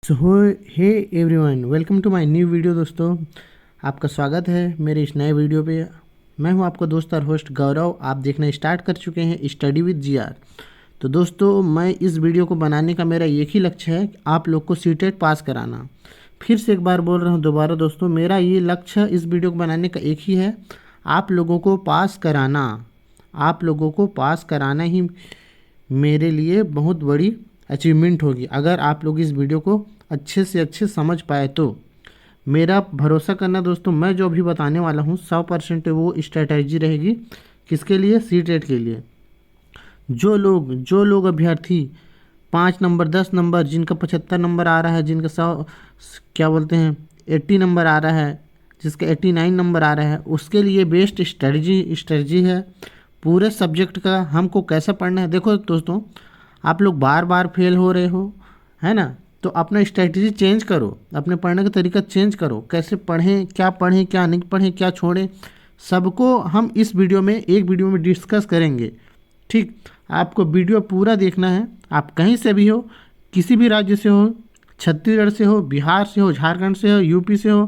So hey everyone, welcome to my new video. दोस्तों, आपका स्वागत है मेरे इस नए वीडियो पे। मैं हूं आपका दोस्त और होस्ट गौरव। आप देखना स्टार्ट कर चुके हैं स्टडी विद जीआर। तो दोस्तों, मैं इस वीडियो को बनाने का मेरा एक ही लक्ष्य है कि आप लोग को सीटेट पास कराना। फिर से एक बार बोल रहा हूं दोबारा दोस्तों, मेरा ये लक्ष्य इस वीडियो को बनाने का एक ही है, आप लोगों को पास कराना। आप लोगों को पास कराना ही मेरे लिए बहुत बड़ी अचीवमेंट होगी अगर आप लोग इस वीडियो को अच्छे से अच्छे समझ पाए तो। मेरा भरोसा करना दोस्तों, मैं जो अभी बताने वाला हूँ 100% वो स्ट्रेटजी रहेगी। किसके लिए? सीटेट के लिए। जो लोग अभ्यर्थी 5 नंबर 10 नंबर, जिनका 75 नंबर आ रहा है, जिनका 100 क्या बोलते हैं 80 नंबर आ रहा है, जिसका 89 नंबर आ रहा है, उसके लिए बेस्ट स्ट्रेटजी है पूरे सब्जेक्ट का। हमको कैसे पढ़ना है? देखो दोस्तों, आप लोग बार बार फेल हो रहे हो, है ना? तो अपना स्ट्रेटजी चेंज करो, अपने पढ़ने का तरीका चेंज करो। कैसे पढ़ें, क्या नहीं पढ़ें, क्या छोड़ें, सबको हम इस वीडियो में, एक वीडियो में डिस्कस करेंगे। ठीक, आपको वीडियो पूरा देखना है। आप कहीं से भी हो, किसी भी राज्य से हो, छत्तीसगढ़ से हो, बिहार से हो, झारखंड से हो, यूपी से हो,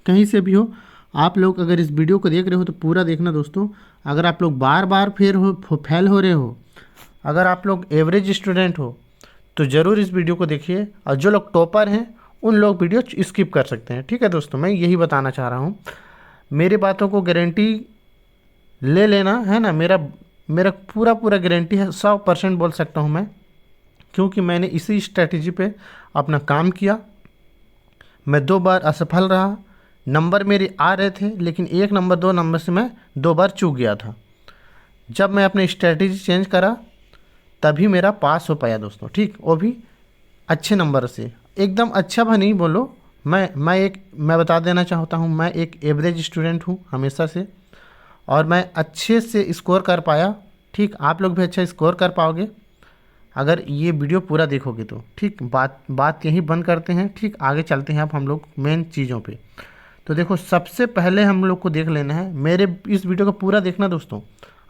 कहीं से भी हो, आप लोग अगर इस वीडियो को देख रहे हो तो पूरा देखना दोस्तों। अगर आप लोग बार बार फेल हो रहे हो, अगर आप लोग एवरेज स्टूडेंट हो, तो ज़रूर इस वीडियो को देखिए। और जो लोग टॉपर हैं उन लोग वीडियो स्किप कर सकते हैं। ठीक है दोस्तों, मैं यही बताना चाह रहा हूँ। मेरी बातों को गारंटी ले लेना, है ना? मेरा मेरा पूरा गारंटी है, 100% बोल सकता हूँ मैं, क्योंकि मैंने इसी स्ट्रैटेजी पे अपना काम किया। मैं 2 बार असफल रहा। नंबर मेरे आ रहे थे, लेकिन 1 नंबर 2 नंबर से मैं 2 बार चूक गया था। जब मैं अपनी स्ट्रैटेजी चेंज करा तभी मेरा पास हो पाया दोस्तों। ठीक, वो भी अच्छे नंबर से। एकदम अच्छा भी नहीं बोलो, मैं बता देना चाहता हूँ, मैं एक एवरेज स्टूडेंट हूँ हमेशा से, और मैं अच्छे से स्कोर कर पाया। ठीक, आप लोग भी अच्छा स्कोर कर पाओगे अगर ये वीडियो पूरा देखोगे तो। ठीक, बात यहीं बंद करते हैं। ठीक, आगे चलते हैं अब हम लोग मेन चीज़ों पे। तो देखो, सबसे पहले हम लोग को देख लेना है, मेरे इस वीडियो को पूरा देखना दोस्तों,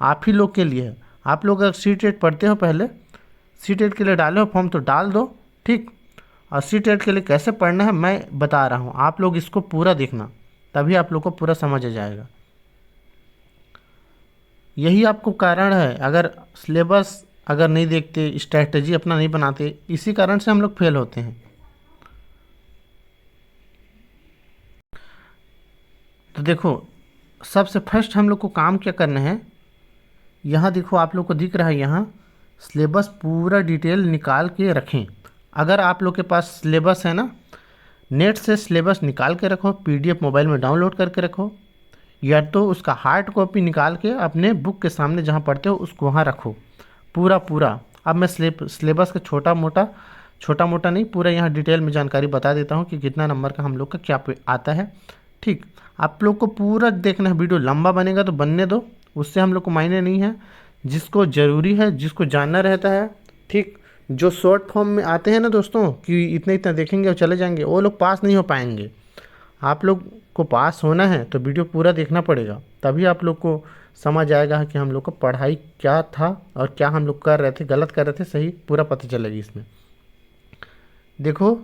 आप ही लोग के लिए है। आप लोग अगर सीटेट पढ़ते हो, पहले सीटेट के लिए डाले हो फॉर्म तो डाल दो। ठीक, और सीटेट के लिए कैसे पढ़ना है मैं बता रहा हूँ, आप लोग इसको पूरा देखना, तभी आप लोग को पूरा समझ आ जाएगा। यही आपको कारण है, अगर सिलेबस अगर नहीं देखते, स्ट्रैटेजी अपना नहीं बनाते, इसी कारण से हम लोग फेल होते हैं। तो देखो, सबसे फर्स्ट हम लोग को काम क्या करना है, यहाँ देखो आप लोग को दिख रहा है, यहाँ सिलेबस पूरा डिटेल निकाल के रखें। अगर आप लोग के पास सिलेबस है ना, नेट से सिलेबस निकाल के रखो, पीडीएफ मोबाइल में डाउनलोड करके रखो, या तो उसका हार्ड कॉपी निकाल के अपने बुक के सामने जहाँ पढ़ते हो उसको वहाँ रखो पूरा पूरा। अब मैं सिलेबस का छोटा मोटा नहीं, पूरा यहाँ डिटेल में जानकारी बता देता हूँ कि कितना नंबर का हम लोग का क्या आता है। ठीक, आप लोग को पूरा देखना है। वीडियो लंबा बनेगा तो बनने दो, उससे हम लोग को मायने नहीं है। जिसको ज़रूरी है, जिसको जानना रहता है, ठीक, जो शॉर्ट फॉर्म में आते हैं ना दोस्तों, कि इतना इतना देखेंगे और चले जाएंगे, वो लोग पास नहीं हो पाएंगे। आप लोग को पास होना है तो वीडियो पूरा देखना पड़ेगा, तभी आप लोग को समझ आएगा कि हम लोग का पढ़ाई क्या था और क्या हम लोग कर रहे थे, गलत कर रहे थे, सही, पूरा पता चलेगी इसमें। देखो,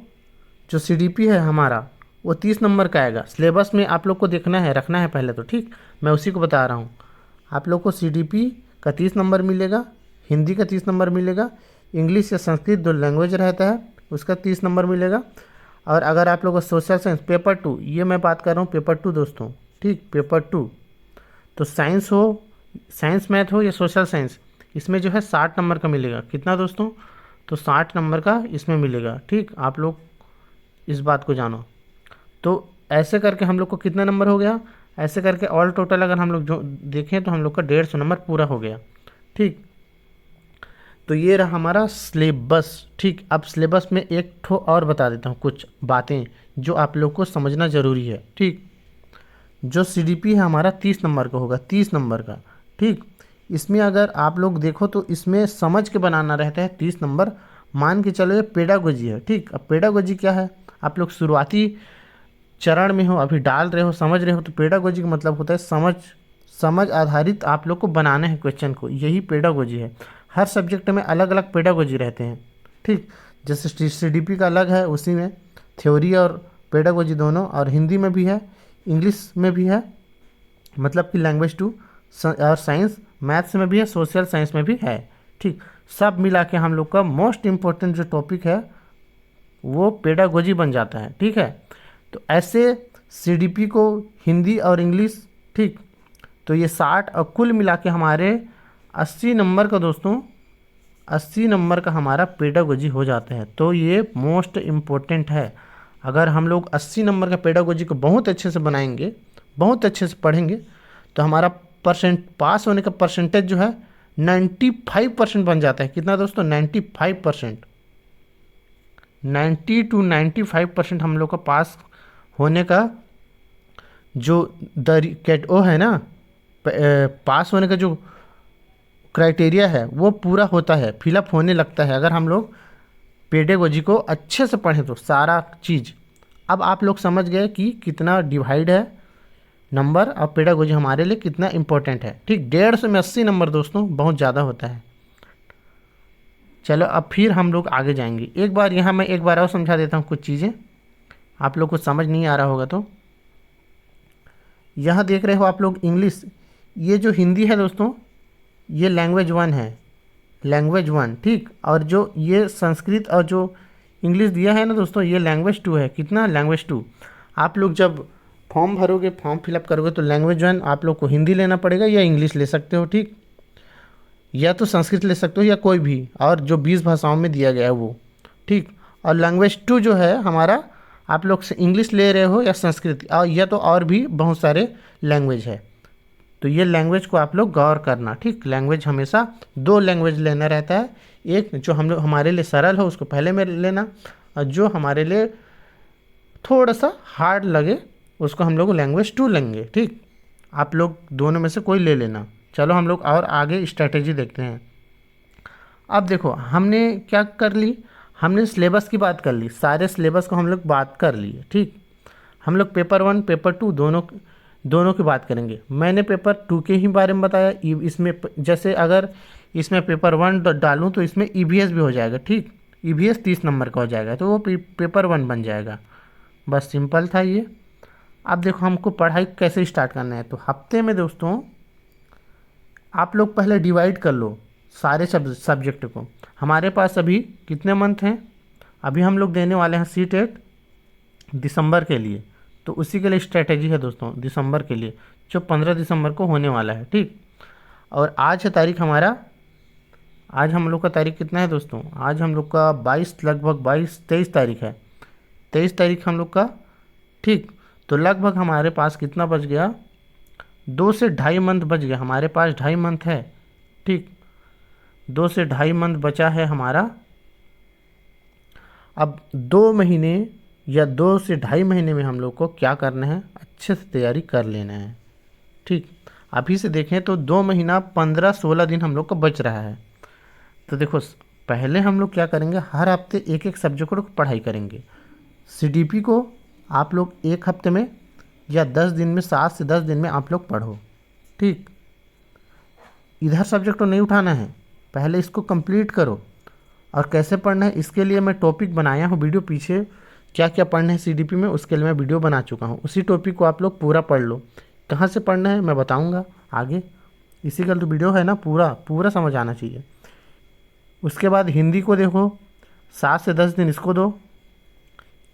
जो सीडीपी है हमारा वो 30 नंबर का आएगा। सिलेबस में आप लोग को देखना है, रखना है पहले तो। ठीक, मैं उसी को बता रहा हूँ। आप लोग को सीडीपी का 30 नंबर मिलेगा, हिंदी का 30 नंबर मिलेगा, इंग्लिश या संस्कृत जो लैंग्वेज रहता है उसका 30 नंबर मिलेगा। और अगर आप लोग को सोशल साइंस पेपर 2, ये मैं बात कर रहा हूँ पेपर 2 दोस्तों। ठीक, पेपर 2, तो साइंस हो, साइंस मैथ हो या सोशल साइंस, इसमें जो है 60 नंबर का मिलेगा। कितना दोस्तों? तो 60 नंबर का इसमें मिलेगा। ठीक, आप लोग इस बात को जानो। तो ऐसे करके हम लोग को कितना नंबर हो गया? ऐसे करके ऑल टोटल अगर हम लोग जो देखें तो हम लोग का 150 नंबर पूरा हो गया। ठीक, तो ये रहा हमारा सिलेबस। ठीक, अब सिलेबस में एक ठो और बता देता हूँ कुछ बातें जो आप लोग को समझना ज़रूरी है। ठीक, जो सीडीपी है हमारा 30 नंबर का होगा, 30 नंबर का। ठीक, इसमें अगर आप लोग देखो तो इसमें समझ के बनाना रहता है 30 नंबर। मान के चलो ये पेडागोजी है। ठीक, अब पेडागोजी क्या है? आप लोग शुरुआती चरण में हो, अभी डाल रहे हो, समझ रहे हो, तो पेडागोजी का मतलब होता है समझ आधारित आप लोग को बनाना है क्वेश्चन को, यही पेडागोजी है। हर सब्जेक्ट में अलग अलग पेडागोजी रहते हैं। ठीक, जैसे सीडीपी का अलग है, उसी में थ्योरी और पेडागोजी दोनों, और हिंदी में भी है, इंग्लिश में भी है, मतलब कि लैंग्वेज 2, और साइंस मैथ्स में भी है, सोशल साइंस में भी है। ठीक, सब मिला के हम लोग का मोस्ट इम्पोर्टेंट जो टॉपिक है वो पेडागोजी बन जाता है। ठीक है, तो ऐसे सीडीपी को हिंदी और इंग्लिश, ठीक, तो ये 60 और कुल मिला के हमारे 80 नंबर का दोस्तों, 80 नंबर का हमारा पेडागोजी हो जाता है। तो ये मोस्ट इम्पोर्टेंट है। अगर हम लोग 80 नंबर का पेडागोजी को बहुत अच्छे से बनाएंगे, बहुत अच्छे से पढ़ेंगे, तो हमारा पास होने का परसेंटेज जो है 95% बन जाता है। कितना दोस्तों? 95%। 90 to 95% हम लोग का पास होने का जो वो है ना, पास होने का जो क्राइटेरिया है वो पूरा होता है, फिलअप होने लगता है अगर हम लोग पेडागोजी को अच्छे से पढ़ें तो सारा चीज़। अब आप लोग समझ गए कि कितना डिवाइड है नंबर, और पेडागोजी हमारे लिए कितना इम्पोर्टेंट है। ठीक, 150 में 80 नंबर दोस्तों बहुत ज़्यादा होता है। चलो अब फिर हम लोग आगे जाएंगे। एक बार यहाँ मैं एक बार और समझा देता हूँ कुछ चीज़ें, आप लोग को समझ नहीं आ रहा होगा तो। यहाँ देख रहे हो आप लोग इंग्लिश, ये जो हिंदी है दोस्तों ये लैंग्वेज 1 है, लैंग्वेज 1। ठीक, और जो ये संस्कृत और जो इंग्लिश दिया है ना दोस्तों ये लैंग्वेज 2 है। कितना? लैंग्वेज 2। आप लोग जब फॉर्म भरोगे, फॉर्म फिलअप करोगे तो लैंग्वेज 1 आप लोग को हिंदी लेना पड़ेगा या इंग्लिश ले सकते हो। ठीक, या तो संस्कृत ले सकते हो या कोई भी और जो 20 भाषाओं में दिया गया है वो। ठीक, और लैंग्वेज 2 जो है हमारा, आप लोग से इंग्लिश ले रहे हो या संस्कृत, और या तो और भी बहुत सारे लैंग्वेज है। तो ये लैंग्वेज को आप लोग गौर करना। ठीक, लैंग्वेज हमेशा 2 लैंग्वेज लेना रहता है, एक जो हम लोग हमारे लिए सरल हो उसको पहले में लेना, और जो हमारे लिए थोड़ा सा हार्ड लगे उसको हम लोग लैंग्वेज 2 लेंगे। ठीक, आप लोग दोनों में से कोई ले लेना। चलो हम लोग और आगे स्ट्रैटेजी देखते हैं। अब देखो हमने क्या कर ली, हमने सिलेबस की बात कर ली, सारे सिलेबस को हम लोग बात कर लिए। ठीक, हम लोग पेपर 1 पेपर 2 दोनों की बात करेंगे। मैंने पेपर 2 के ही बारे में बताया। इसमें जैसे अगर इसमें पेपर 1 डालूँ तो इसमें ईवीएस भी हो जाएगा। ठीक, ईवीएस 30 नंबर का हो जाएगा, तो वो पेपर 1 बन जाएगा। बस सिंपल था ये। अब देखो हमको पढ़ाई कैसे स्टार्ट करना है। तो हफ्ते में दोस्तों आप लोग पहले डिवाइड कर लो सारे सब्जेक्ट को। हमारे पास अभी कितने मंथ हैं? अभी हम लोग देने वाले हैं सीटेट दिसंबर के लिए, तो उसी के लिए स्ट्रेटेजी है दोस्तों दिसंबर के लिए, जो 15 दिसंबर को होने वाला है। ठीक, और आज है तारीख हमारा, आज हम लोग का तारीख कितना है दोस्तों? आज हम लोग का 22, लगभग 23 तारीख है, 23 तारीख हम लोग का। ठीक, तो लगभग हमारे पास कितना बच गया? 2 से 2.5 मंथ बच गया हमारे पास, 2.5 मंथ है। ठीक, 2 से 2.5 मंथ बचा है हमारा। अब 2 महीने या 2 से 2.5 महीने में हम लोग को क्या करना है? अच्छे से तैयारी कर लेना है। ठीक, अभी से देखें तो 2 महीना 15-16 दिन हम लोग को बच रहा है। तो देखो पहले हम लोग क्या करेंगे, हर हफ्ते एक एक सब्जेक्ट को पढ़ाई करेंगे। सीडीपी को आप लोग एक हफ्ते में या 10 दिन में, 7 से 10 दिन में आप लोग पढ़ो। ठीक, इधर सब्जेक्ट को नहीं उठाना है, पहले इसको कंप्लीट करो। और कैसे पढ़ना है इसके लिए मैं टॉपिक बनाया हूँ वीडियो, पीछे क्या क्या पढ़ना है सीडीपी में उसके लिए मैं वीडियो बना चुका हूँ। उसी टॉपिक को आप लोग पूरा पढ़ लो। कहाँ से पढ़ना है मैं बताऊँगा आगे, इसी का तो वीडियो है ना, पूरा समझ आना चाहिए। उसके बाद हिंदी को देखो, 7 से 10 दिन इसको दो,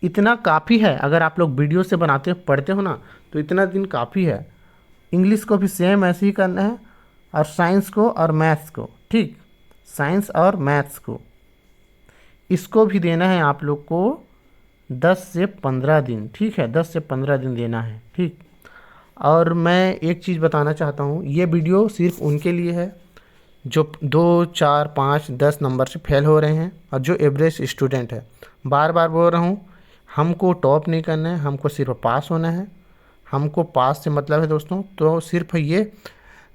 इतना काफ़ी है। अगर आप लोग वीडियो से बनाते हो पढ़ते हो ना तो इतना दिन काफ़ी है। इंग्लिश को भी सेम ऐसे ही करना है, और साइंस को और मैथ्स को। ठीक, साइंस और मैथ्स को इसको भी देना है आप लोग को 10 से 15 दिन। ठीक है, 10 से 15 दिन देना है। ठीक, और मैं एक चीज़ बताना चाहता हूँ, ये वीडियो सिर्फ उनके लिए है जो 2, 4, 5, 10 नंबर से फेल हो रहे हैं और जो एवरेज स्टूडेंट है। बार बार बोल रहा हूँ, हमको टॉप नहीं करना है, हमको सिर्फ पास होना है। हमको पास से मतलब है दोस्तों। तो सिर्फ ये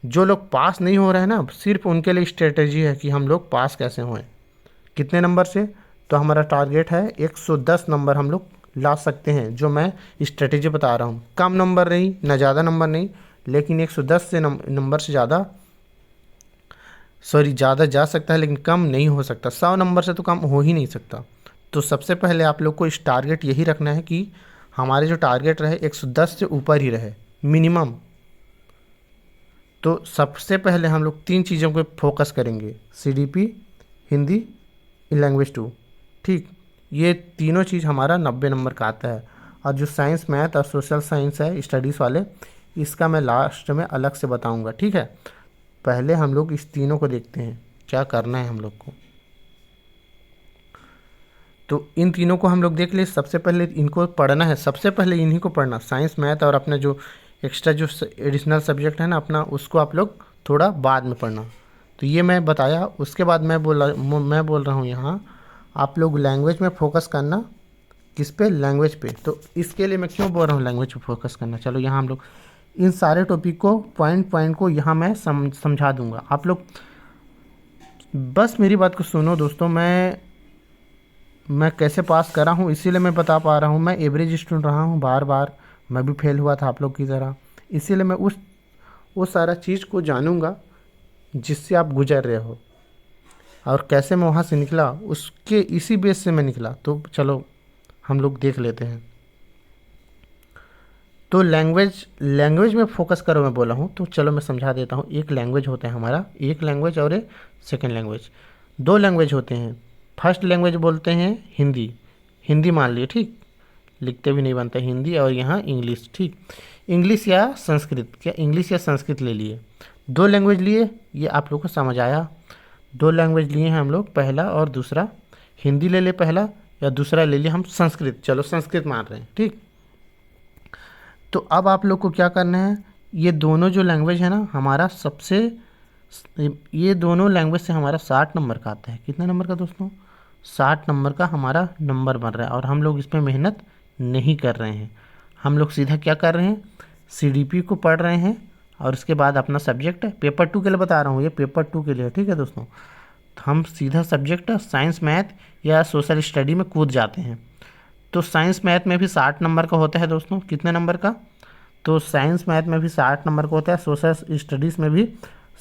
जो लोग पास नहीं हो रहे हैं ना, सिर्फ उनके लिए स्ट्रेटजी है कि हम लोग पास कैसे हों। कितने नंबर से? तो हमारा टारगेट है 110 नंबर हम लोग ला सकते हैं, जो मैं स्ट्रेटजी बता रहा हूँ। कम नंबर नहीं, ना ज़्यादा नंबर नहीं, लेकिन 110 से नंबर से ज़्यादा, ज़्यादा जा सकता है लेकिन कम नहीं हो सकता। 100 नंबर से तो कम हो ही नहीं सकता। तो सबसे पहले आप लोग को इस टारगेट यही रखना है कि हमारे जो टारगेट रहे 110 से ऊपर ही रहे मिनिमम। तो सबसे पहले हम लोग 3 चीज़ों पे फोकस करेंगे, CDP, हिंदी, लैंग्वेज 2। ठीक, ये तीनों चीज़ हमारा 90 नंबर का आता है। और जो साइंस, मैथ और सोशल साइंस है स्टडीज़ वाले, इसका मैं लास्ट में अलग से बताऊंगा। ठीक है, पहले हम लोग इस तीनों को देखते हैं क्या करना है हम लोग को। तो इन तीनों को हम लोग देख ले। सबसे पहले इनको पढ़ना है, सबसे पहले इन्हीं को पढ़ना, साइंस, मैथ और अपना जो एक्स्ट्रा जो एडिशनल सब्जेक्ट है ना अपना, उसको आप लोग थोड़ा बाद में पढ़ना। तो ये मैं बताया। उसके बाद मैं बोल रहा हूँ यहाँ आप लोग लैंग्वेज में फोकस करना। किस पे? लैंग्वेज पे। तो इसके लिए मैं क्यों बोल रहा हूँ लैंग्वेज पे फोकस करना। चलो यहाँ हम लोग इन सारे टॉपिक को पॉइंट को यहाँ मैं समझा दूँगा। आप लोग बस मेरी बात को सुनो दोस्तों। मैं कैसे पास करा हूँ इसीलिए मैं बता पा रहा हूँ। मैं एवरेज स्टूडेंट रहा हूँ, बार बार मैं भी फेल हुआ था आप लोग की तरह। इसीलिए मैं वो सारा चीज़ को जानूँगा जिससे आप गुजर रहे हो, और कैसे मैं वहाँ से निकला उसके इसी बेस से मैं निकला। तो चलो हम लोग देख लेते हैं। तो लैंग्वेज में फोकस करो मैं बोला हूँ, तो चलो मैं समझा देता हूँ। एक लैंग्वेज होता है हमारा, एक लैंग्वेज और एक सेकेंड लैंग्वेज। 2 लैंग्वेज होते हैं। फर्स्ट लैंग्वेज बोलते हैं हिंदी, हिंदी मान लिए। ठीक, लिखते भी नहीं बनता हिंदी। और यहाँ इंग्लिश। ठीक, इंग्लिश या संस्कृत, क्या इंग्लिश या संस्कृत ले लिए। 2 लैंग्वेज लिए, ये आप लोग को समझ आया। 2 लैंग्वेज लिए हैं हम लोग, पहला और दूसरा। हिंदी ले ले पहला, या दूसरा ले लिया हम संस्कृत। चलो संस्कृत मान रहे हैं। ठीक, तो अब आप लोग को क्या करना है, ये दोनों जो लैंग्वेज है ना हमारा सबसे, ये दोनों लैंग्वेज से हमारा 60 नंबर का आता है। कितना नंबर का दोस्तों? 60 नंबर का हमारा नंबर बन रहा है। और हम लोग इस पर मेहनत नहीं कर रहे हैं। हम लोग सीधा क्या कर रहे हैं, CDP को पढ़ रहे हैं। और उसके बाद अपना सब्जेक्ट है, पेपर 2 के लिए बता रहा हूँ, ये पेपर 2 के लिए। ठीक है दोस्तों, तो हम सीधा सब्जेक्ट साइंस, मैथ या सोशल स्टडी में कूद जाते हैं। तो साइंस मैथ में भी 60 नंबर का होता है दोस्तों। कितने नंबर का? तो साइंस मैथ में भी 60 नंबर का होता है, सोशल स्टडीज़ में भी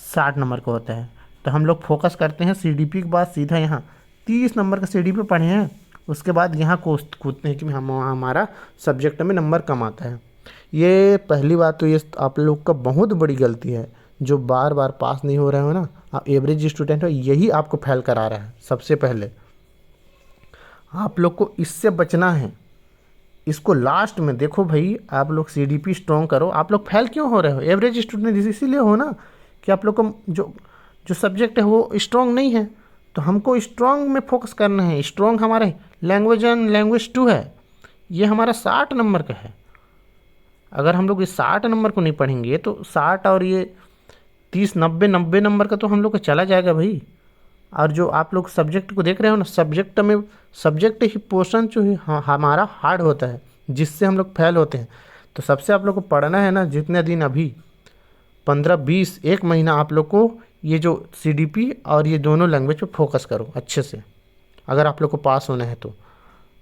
60 नंबर का होता है। तो हम लोग फोकस करते हैं CDP के बाद सीधा यहाँ 30 नंबर का CDP पढ़े हैं। उसके बाद यहाँ कूदते हैं कि हमारा सब्जेक्ट में नंबर कम आता है। ये पहली बात तो ये आप लोग का बहुत बड़ी गलती है, जो बार बार पास नहीं हो रहे हो ना, आप एवरेज स्टूडेंट हो, यही आपको फेल करा रहा है। सबसे पहले आप लोग को इससे बचना है। इसको लास्ट में देखो भाई, आप लोग CDP स्ट्रॉन्ग करो। आप लोग फेल क्यों हो रहे हो? एवरेज स्टूडेंट इसीलिए हो ना कि आप लोग का जो जो सब्जेक्ट है वो स्ट्रॉन्ग नहीं है। तो हमको स्ट्रॉन्ग में फोकस करना है। स्ट्रॉन्ग हमारे लैंग्वेज 1, लैंग्वेज 2 है, ये हमारा 60 नंबर का है। अगर हम लोग इस 60 नंबर को नहीं पढ़ेंगे तो 60 और ये 30, 90 नंबर का तो हम लोग का चला जाएगा भाई। और जो आप लोग सब्जेक्ट को देख रहे हो ना, सब्जेक्ट ही पोर्शन जो है हमारा हार्ड होता है, जिससे हम लोग फेल होते हैं। तो सबसे आप लोग को पढ़ना है ना, जितने दिन अभी 15-20 1 महीना आप लोग को ये जो CDP और ये दोनों लैंग्वेज पे फोकस करो अच्छे से, अगर आप लोग को पास होना है तो।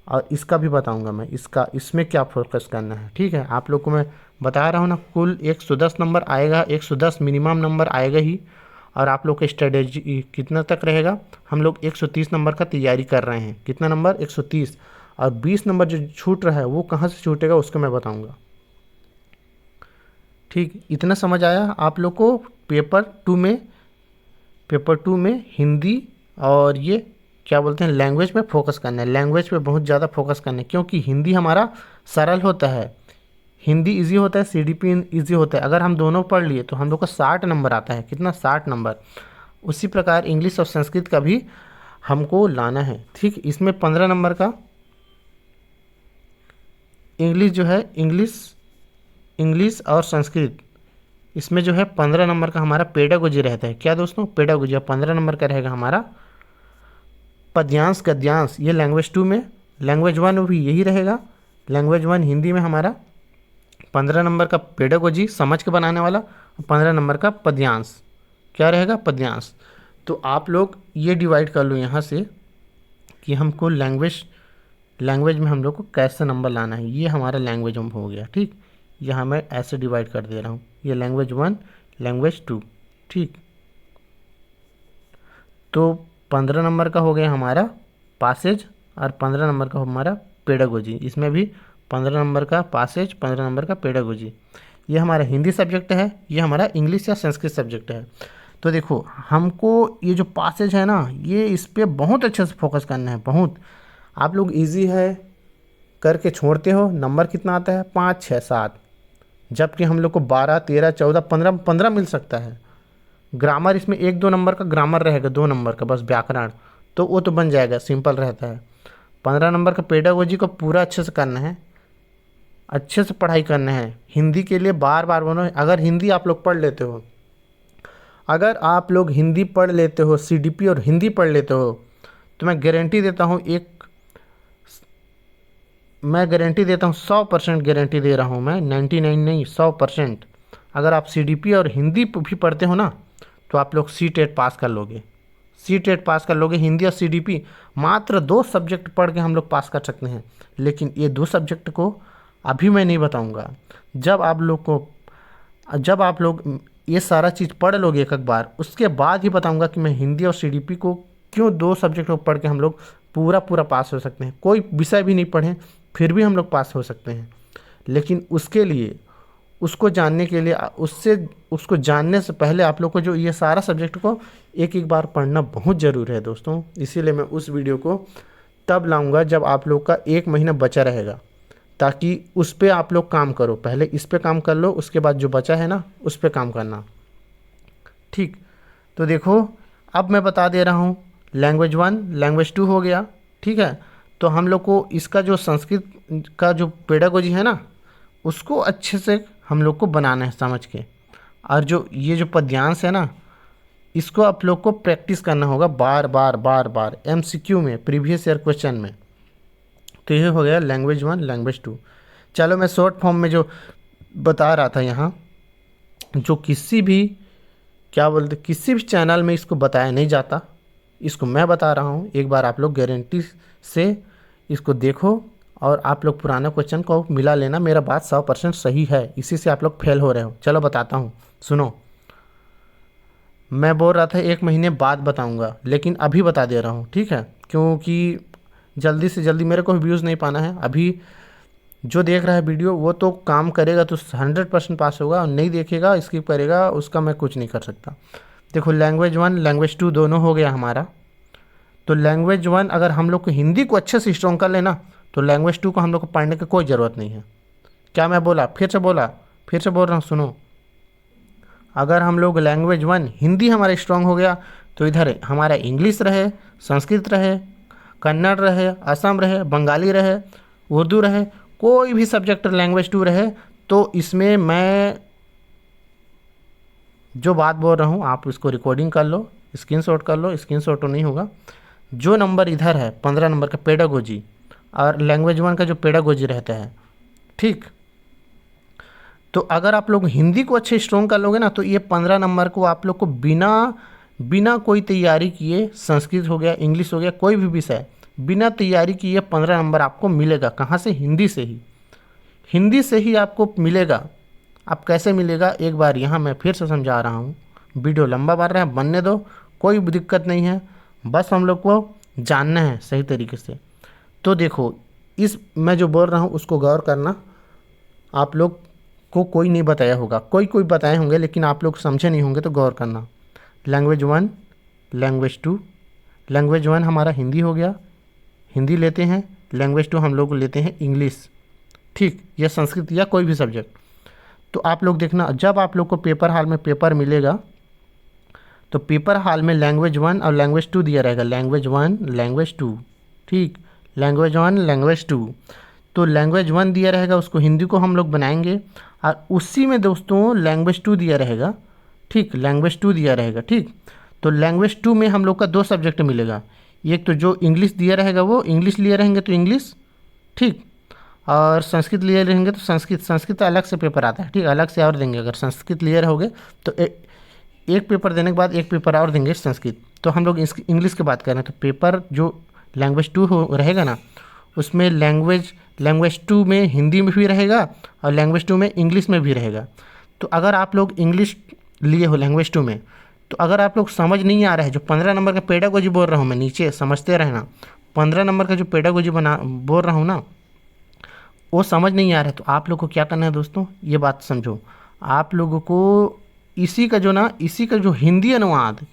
और इसका भी बताऊंगा मैं, इसमें क्या फोकस करना है। ठीक है, आप लोग को मैं बता रहा हूँ ना, कुल 110 नंबर आएगा, 110 मिनिमम नंबर आएगा ही। और आप लोग का स्ट्रेटेजी कितना तक रहेगा, हम लोग 130 नंबर का तैयारी कर रहे हैं। कितना नंबर? 130। और 20 नंबर जो छूट रहा है वो कहाँ से छूटेगा उसको मैं बताऊंगा। ठीक, इतना समझ आया आप लोग को। पेपर टू में हिंदी और ये क्या बोलते हैं लैंग्वेज पे फोकस करना है। लैंग्वेज पे बहुत ज़्यादा फोकस करना है, क्योंकि हिंदी हमारा सरल होता है, हिंदी इजी होता है, CDP इजी होता है। अगर हम दोनों पढ़ लिए तो हम लोग का 60 नंबर आता है। कितना? 60 नंबर। उसी प्रकार इंग्लिश और संस्कृत का भी हमको लाना है। ठीक, इसमें 15 नंबर का इंग्लिश जो है, इंग्लिश और संस्कृत, इसमें जो है 15 नंबर का हमारा पेडागोजी रहता है। क्या दोस्तों? पेडागोजी। 15 नंबर का रहेगा हमारा पद्यांश गद्यांश, ये लैंग्वेज 2 में। लैंग्वेज 1 में भी यही रहेगा। लैंग्वेज 1 हिंदी में हमारा 15 नंबर का पेडागोजी समझ के बनाने वाला, 15 नंबर का पद्यांश। क्या रहेगा? पद्यांश। तो आप लोग ये डिवाइड कर लो यहाँ से कि हमको लैंग्वेज में हम लोग को कैसे नंबर लाना है। ये हमारा लैंग्वेज में हो गया। ठीक, यहाँ मैं ऐसे डिवाइड कर दे रहा हूँ, ये लैंग्वेज 1, लैंग्वेज 2। ठीक, तो 15 नंबर का हो गया हमारा पासेज और 15 नंबर का हमारा पेडागोजी। इसमें भी 15 नंबर का पासेज, 15 नंबर का पेडागोजी। ये हमारा हिंदी सब्जेक्ट है, ये हमारा इंग्लिश या संस्कृत सब्जेक्ट है। तो देखो हमको ये जो पासेज है ना, ये इस पर बहुत अच्छे से फोकस करना है, बहुत। आप लोग इजी है करके छोड़ते हो, नंबर कितना आता है 5, 6, 7, जबकि हम लोग को 12, 13, 14, 15 मिल सकता है। ग्रामर इसमें 1-2 नंबर का ग्रामर रहेगा, 2 नंबर का बस व्याकरण, तो वो तो बन जाएगा, सिंपल रहता है। 15 नंबर का पेडागोजी को पूरा अच्छे से करना है, अच्छे से पढ़ाई करना है। हिंदी के लिए बार बार बोलो, अगर हिंदी आप लोग पढ़ लेते हो, अगर आप लोग हिंदी पढ़ लेते हो, सीडीपी और हिंदी पढ़ लेते हो, तो मैं गारंटी देता हूँ, 100% गारंटी दे रहा हूँ मैं, 99 नहीं 100%। अगर आप सीडीपी और हिंदी भी पढ़ते हो ना, तो आप लोग सीटेट पास कर लोगे, सीटेट पास कर लोगे। हिंदी और सीडीपी मात्र 2 सब्जेक्ट पढ़ के हम लोग पास कर सकते हैं, लेकिन ये 2 सब्जेक्ट को अभी मैं नहीं बताऊंगा। जब आप लोग ये सारा चीज़ पढ़ लोगे एक बार, उसके बाद ही बताऊंगा कि मैं हिंदी और सीडीपी को क्यों 2 सब्जेक्ट को पढ़ के हम लोग पूरा पास हो सकते हैं। कोई विषय भी नहीं पढ़ें फिर भी हम लोग पास हो सकते हैं, लेकिन उसके लिए, उसको जानने के लिए, उसको जानने से पहले आप लोग को जो ये सारा सब्जेक्ट को एक एक बार पढ़ना बहुत ज़रूरी है दोस्तों। इसीलिए मैं उस वीडियो को तब लाऊंगा जब आप लोग का 1 महीना बचा रहेगा, ताकि उस पर आप लोग काम करो। पहले इस पे काम कर लो, उसके बाद जो बचा है ना उस पे काम करना, ठीक। तो देखो अब मैं बता दे रहा हूँ, लैंग्वेज 1, लैंग्वेज 2 हो गया, ठीक है। तो हम लोग को इसका जो संस्कृत का जो पेडागोजी है ना, उसको अच्छे से हम लोग को बनाना है समझ के। और जो ये जो पद्यांश है ना, इसको आप लोग को प्रैक्टिस करना होगा बार बार एमसीक्यू में, प्रीवियस ईयर क्वेश्चन में। तो ये हो गया लैंग्वेज 1, लैंग्वेज 2। चलो मैं शॉर्ट फॉर्म में जो बता रहा था यहाँ, जो किसी भी चैनल में इसको बताया नहीं जाता, इसको मैं बता रहा हूँ। एक बार आप लोग गारंटी से इसको देखो और आप लोग पुराना क्वेश्चन को मिला लेना, मेरा बात 100% सही है, इसी से आप लोग फेल हो रहे हो। चलो बताता हूँ, सुनो। मैं बोल रहा था 1 महीने बाद बताऊँगा, लेकिन अभी बता दे रहा हूँ, ठीक है, क्योंकि जल्दी से जल्दी मेरे को भी व्यूज़ नहीं पाना है। अभी जो देख रहा है वीडियो वो तो काम करेगा तो 100% पास होगा, और नहीं देखेगा, स्किप करेगा, उसका मैं कुछ नहीं कर सकता। देखो लैंग्वेज 1, लैंग्वेज 2 दोनों हो गया हमारा। तो लैंग्वेज 1 अगर हम लोग को हिंदी को अच्छे से स्ट्रॉन्ग कर लेना, तो लैंग्वेज 2 को हम लोग को पढ़ने की कोई ज़रूरत नहीं है। क्या मैं बोला, फिर से बोल रहा हूँ, सुनो। अगर हम लोग लैंग्वेज 1 हिंदी हमारा स्ट्रॉन्ग हो गया, तो इधर हमारा इंग्लिश रहे, संस्कृत रहे, कन्नड़ रहे, असम रहे, बंगाली रहे, उर्दू रहे, कोई भी सब्जेक्ट लैंग्वेज 2 रहे, तो इसमें मैं जो बात बोल रहा हूँ आप इसको रिकॉर्डिंग कर लो, स्क्रीनशॉट कर लो। स्क्रीनशॉट तो नहीं होगा, जो नंबर इधर है 15 नंबर का पेडागोजी और लैंग्वेज 1 का जो पेडागोजी रहता है, ठीक। तो अगर आप लोग हिंदी को अच्छे स्ट्रॉन्ग कर लोगे ना, तो ये 15 नंबर को आप लोग को बिना कोई तैयारी किए, संस्कृत हो गया, इंग्लिश हो गया, कोई भी विषय बिना तैयारी किए 15 नंबर आपको मिलेगा। कहाँ से? हिंदी से ही आपको मिलेगा। अब कैसे मिलेगा, एक बार यहाँ मैं फिर से समझा रहा हूँ। वीडियो लंबा बन रहा है, बनने दो, कोई दिक्कत नहीं है, बस हम लोग को जानना है सही तरीके से। तो देखो, इस मैं जो बोल रहा हूँ उसको गौर करना। आप लोग को कोई नहीं बताया होगा, कोई बताए होंगे, लेकिन आप लोग समझे नहीं होंगे, तो गौर करना। Language 1, language 2। लैंग्वेज 1 हमारा हिंदी हो गया, हिंदी लेते हैं। लैंग्वेज 2 हम लोग लेते हैं इंग्लिश, ठीक, या संस्कृत या कोई भी सब्जेक्ट। तो आप लोग देखना, जब आप लोग को पेपर हॉल में पेपर मिलेगा, तो पेपर हॉल में लैंग्वेज 1 और लैंग्वेज 2 दिया रहेगा। लैंग्वेज 1, लैंग्वेज 2, ठीक, लैंग्वेज 1, लैंग्वेज 2। तो लैंग्वेज 1 दिया रहेगा, उसको हिंदी को हम लोग बनाएंगे, और उसी में दोस्तों लैंग्वेज 2 दिया रहेगा, ठीक, लैंग्वेज 2 दिया रहेगा, ठीक। तो लैंग्वेज 2 में हम लोग का 2 सब्जेक्ट मिलेगा। एक तो जो इंग्लिश दिया रहेगा वो इंग्लिश लिए रहेंगे तो इंग्लिश, ठीक, और संस्कृत लिए रहेंगे तो संस्कृत अलग से पेपर आता है, ठीक, अलग से और देंगे। अगर संस्कृत लिए रहोगे तो एक पेपर देने के बाद एक पेपर और देंगे संस्कृत। तो हम लोग इंग्लिश की बात कर रहे हैं, तो पेपर जो लैंग्वेज 2 रहेगा ना, उसमें लैंग्वेज 2 में हिंदी में भी रहेगा और लैंग्वेज 2 में इंग्लिश में भी रहेगा। तो अगर आप लोग इंग्लिश लिए हो लैंग्वेज 2 में, तो अगर आप लोग समझ नहीं आ रहा है, जो 15 नंबर का पेडागोजी बोल रहा हूँ मैं, नीचे समझते रहना, 15 नंबर का जो पेडागोजी बना बोल रहा हूँ ना, वो समझ नहीं आ रहा है तो आप लोग को क्या करना है दोस्तों, ये बात समझो। आप लोगों को इसी का जो हिंदी अनुवाद,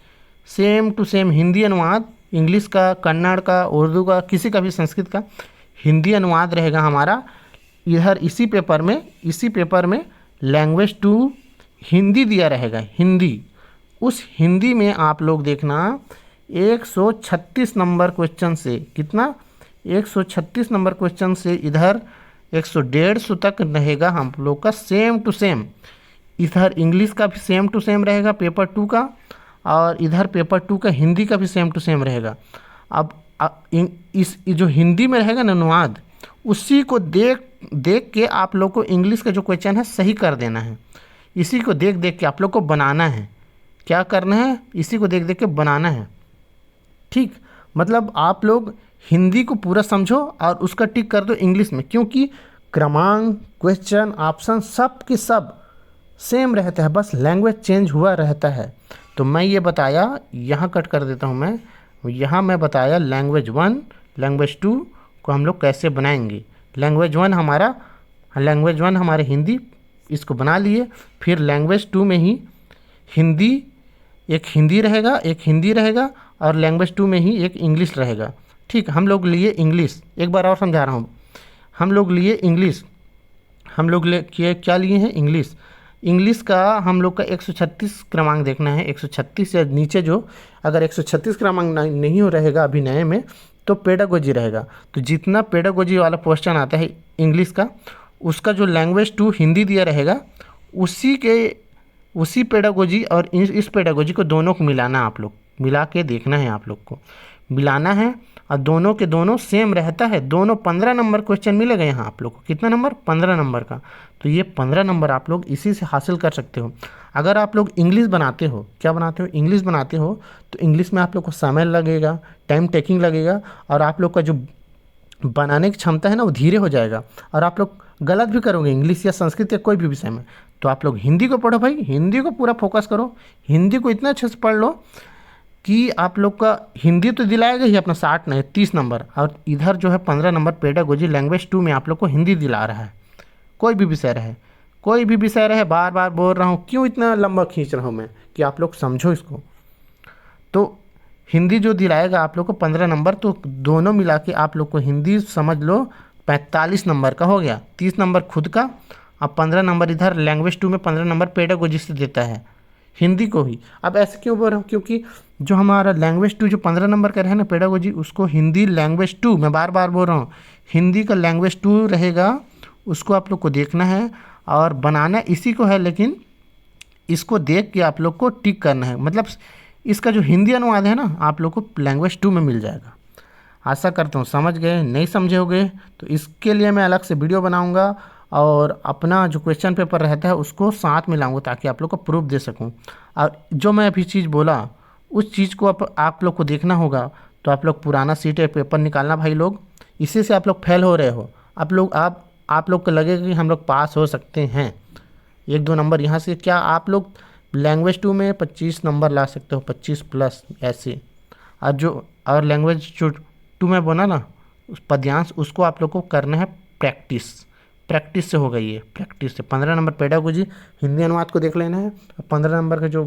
सेम टू सेम हिंदी अनुवाद, इंग्लिश का, कन्नड़ का, उर्दू का, किसी का भी, संस्कृत का हिंदी अनुवाद रहेगा हमारा इधर इसी पेपर में लैंग्वेज टू हिंदी दिया रहेगा, हिंदी। उस हिंदी में आप लोग देखना 136 नंबर क्वेश्चन से, कितना, 136 नंबर क्वेश्चन से इधर 100-150 तक रहेगा हम लोग का सेम टू सेम। इधर इंग्लिश का भी सेम टू सेम रहेगा पेपर 2 का, और इधर पेपर 2 का हिंदी का भी सेम टू सेम रहेगा। अब इस जो हिंदी में रहेगा ना अनुवाद, उसी को देख देख के आप लोग को इंग्लिश का जो क्वेश्चन है सही कर देना है। इसी को देख देख के आप लोग को बनाना है। क्या करना है, इसी को देख देख के बनाना है, ठीक। मतलब आप लोग हिंदी को पूरा समझो और उसका टिक कर दो इंग्लिश में, क्योंकि क्रमांक, क्वेश्चन, ऑप्शन सब के सब सेम रहता है, बस लैंग्वेज चेंज हुआ रहता है। तो मैं ये बताया, यहाँ कट कर देता हूँ मैं, यहाँ मैं बताया लैंग्वेज 1, लैंग्वेज 2 को हम लोग कैसे बनाएंगे। लैंग्वेज 1 हमारे हिंदी, इसको बना लिए। फिर लैंग्वेज 2 में ही एक हिंदी रहेगा और लैंग्वेज 2 में ही एक इंग्लिश रहेगा, ठीक। हम लोग लिए इंग्लिश, एक बार और समझा रहा हूँ। हम लोग लिए इंग्लिश, क्या लिए हैं, इंग्लिश का हम लोग का 136 क्रमांक देखना है। 136 या नीचे जो, अगर 136 क्रमांक नहीं हो रहेगा अभी नए में, तो पेडागोजी रहेगा। तो जितना पेडागोजी वाला क्वेश्चन आता है इंग्लिश का, उसका जो लैंग्वेज 2 हिंदी दिया रहेगा, उसी पेडागोजी और इस पेडागोजी को दोनों को मिलाना, आप लोग मिला के देखना है, आप लोग को मिलाना है। और दोनों के दोनों सेम रहता है, दोनों 15 नंबर क्वेश्चन मिलेगा यहाँ आप लोग को। कितना नंबर, 15 नंबर का। तो ये 15 नंबर आप लोग इसी से हासिल कर सकते हो। अगर आप लोग इंग्लिश बनाते हो, इंग्लिश बनाते हो, तो इंग्लिश में आप लोग को समय लगेगा, टाइम टेकिंग लगेगा, और आप लोग का जो बनाने की क्षमता है ना, वो धीरे हो जाएगा, और आप लोग गलत भी करोगे इंग्लिश या संस्कृत या कोई भी विषय में। तो आप लोग हिंदी को पढ़ो भाई, हिंदी को पूरा फोकस करो, हिंदी को इतना अच्छे से पढ़ लो कि आप लोग का हिंदी तो दिलाएगा ही अपना 60 नहीं 30 नंबर, और इधर जो है 15 नंबर पेडागोजी लैंग्वेज 2 में आप लोग को हिंदी दिला रहा है। कोई भी विषय रहे, बार बार बोल रहा हूँ, क्यों इतना लंबा खींच रहा हूँ मैं, कि आप लोग समझो इसको। तो हिंदी जो दिलाएगा आप लोग को 15 नंबर, तो दोनों मिला के आप लोग को हिंदी समझ लो 45 नंबर का हो गया, 30 नंबर खुद का, अब 15 नंबर इधर लैंग्वेज 2 में 15 नंबर पेडागोजी से देता है हिंदी को ही। अब ऐसे क्यों बोल रहा हूँ, क्योंकि जो हमारा लैंग्वेज 2 जो 15 नंबर का रहे ना पेडागोजी, उसको हिंदी लैंग्वेज 2, मैं बार बार बोल रहा हूँ, हिंदी का लैंग्वेज 2 रहेगा, उसको आप लोग को देखना है और बनाना इसी को है, लेकिन इसको देख के आप लोग को टिक करना है। मतलब इसका जो हिंदी अनुवाद है ना, आप लोग को लैंग्वेज 2 में मिल जाएगा। आशा करता हूँ समझ गए, नहीं समझे होगे तो इसके लिए मैं अलग से वीडियो बनाऊँगा, और अपना जो क्वेश्चन पेपर रहता है उसको साथ में लाऊंगा, ताकि आप लोग को प्रूफ दे सकूं। और जो मैं अभी चीज़ बोला, उस चीज़ को आप लोग को देखना होगा। तो आप लोग पुराना सीट या पेपर निकालना भाई लोग, इसी से आप लोग फेल हो रहे हो। आप लोग को लगेगा कि हम लोग पास हो सकते हैं, 1-2 नंबर यहाँ से, क्या आप लोग लैंग्वेज 2 में 25 नंबर ला सकते हो, 25 प्लस ऐसे। और लैंग्वेज जो 2 में बोला ना, उस पद्यांश, उसको आप लोग को करना है प्रैक्टिस से होगा ये, प्रैक्टिस से। 15 नंबर पेडागोजी हिंदी अनुवाद को देख लेना है, और 15 नंबर का जो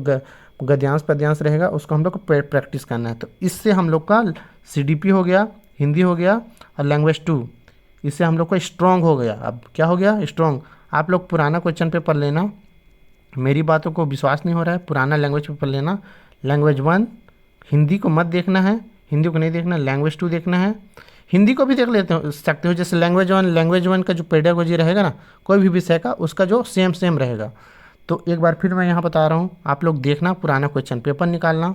गद्यांश पद्यांश रहेगा उसको हम लोग को प्रैक्टिस करना है। तो इससे हम लोग का CDP हो गया, हिंदी हो गया, और लैंग्वेज 2, इससे हम लोग को स्ट्रॉन्ग हो गया। अब क्या हो गया, स्ट्रॉन्ग। आप लोग पुराना क्वेश्चन पेपर लेना, मेरी बातों को विश्वास नहीं हो रहा है, पुराना लैंग्वेज पेपर लेना। लैंग्वेज 1 हिंदी को मत देखना है, हिंदी को नहीं देखना, लैंग्वेज 2 देखना है। हिंदी को भी देख सकते हो, जैसे लैंग्वेज 1 का जो पेडागोजी रहेगा ना, कोई भी विषय का, उसका जो सेम रहेगा। तो एक बार फिर मैं यहाँ बता रहा हूँ, आप लोग देखना, पुराना क्वेश्चन पेपर निकालना,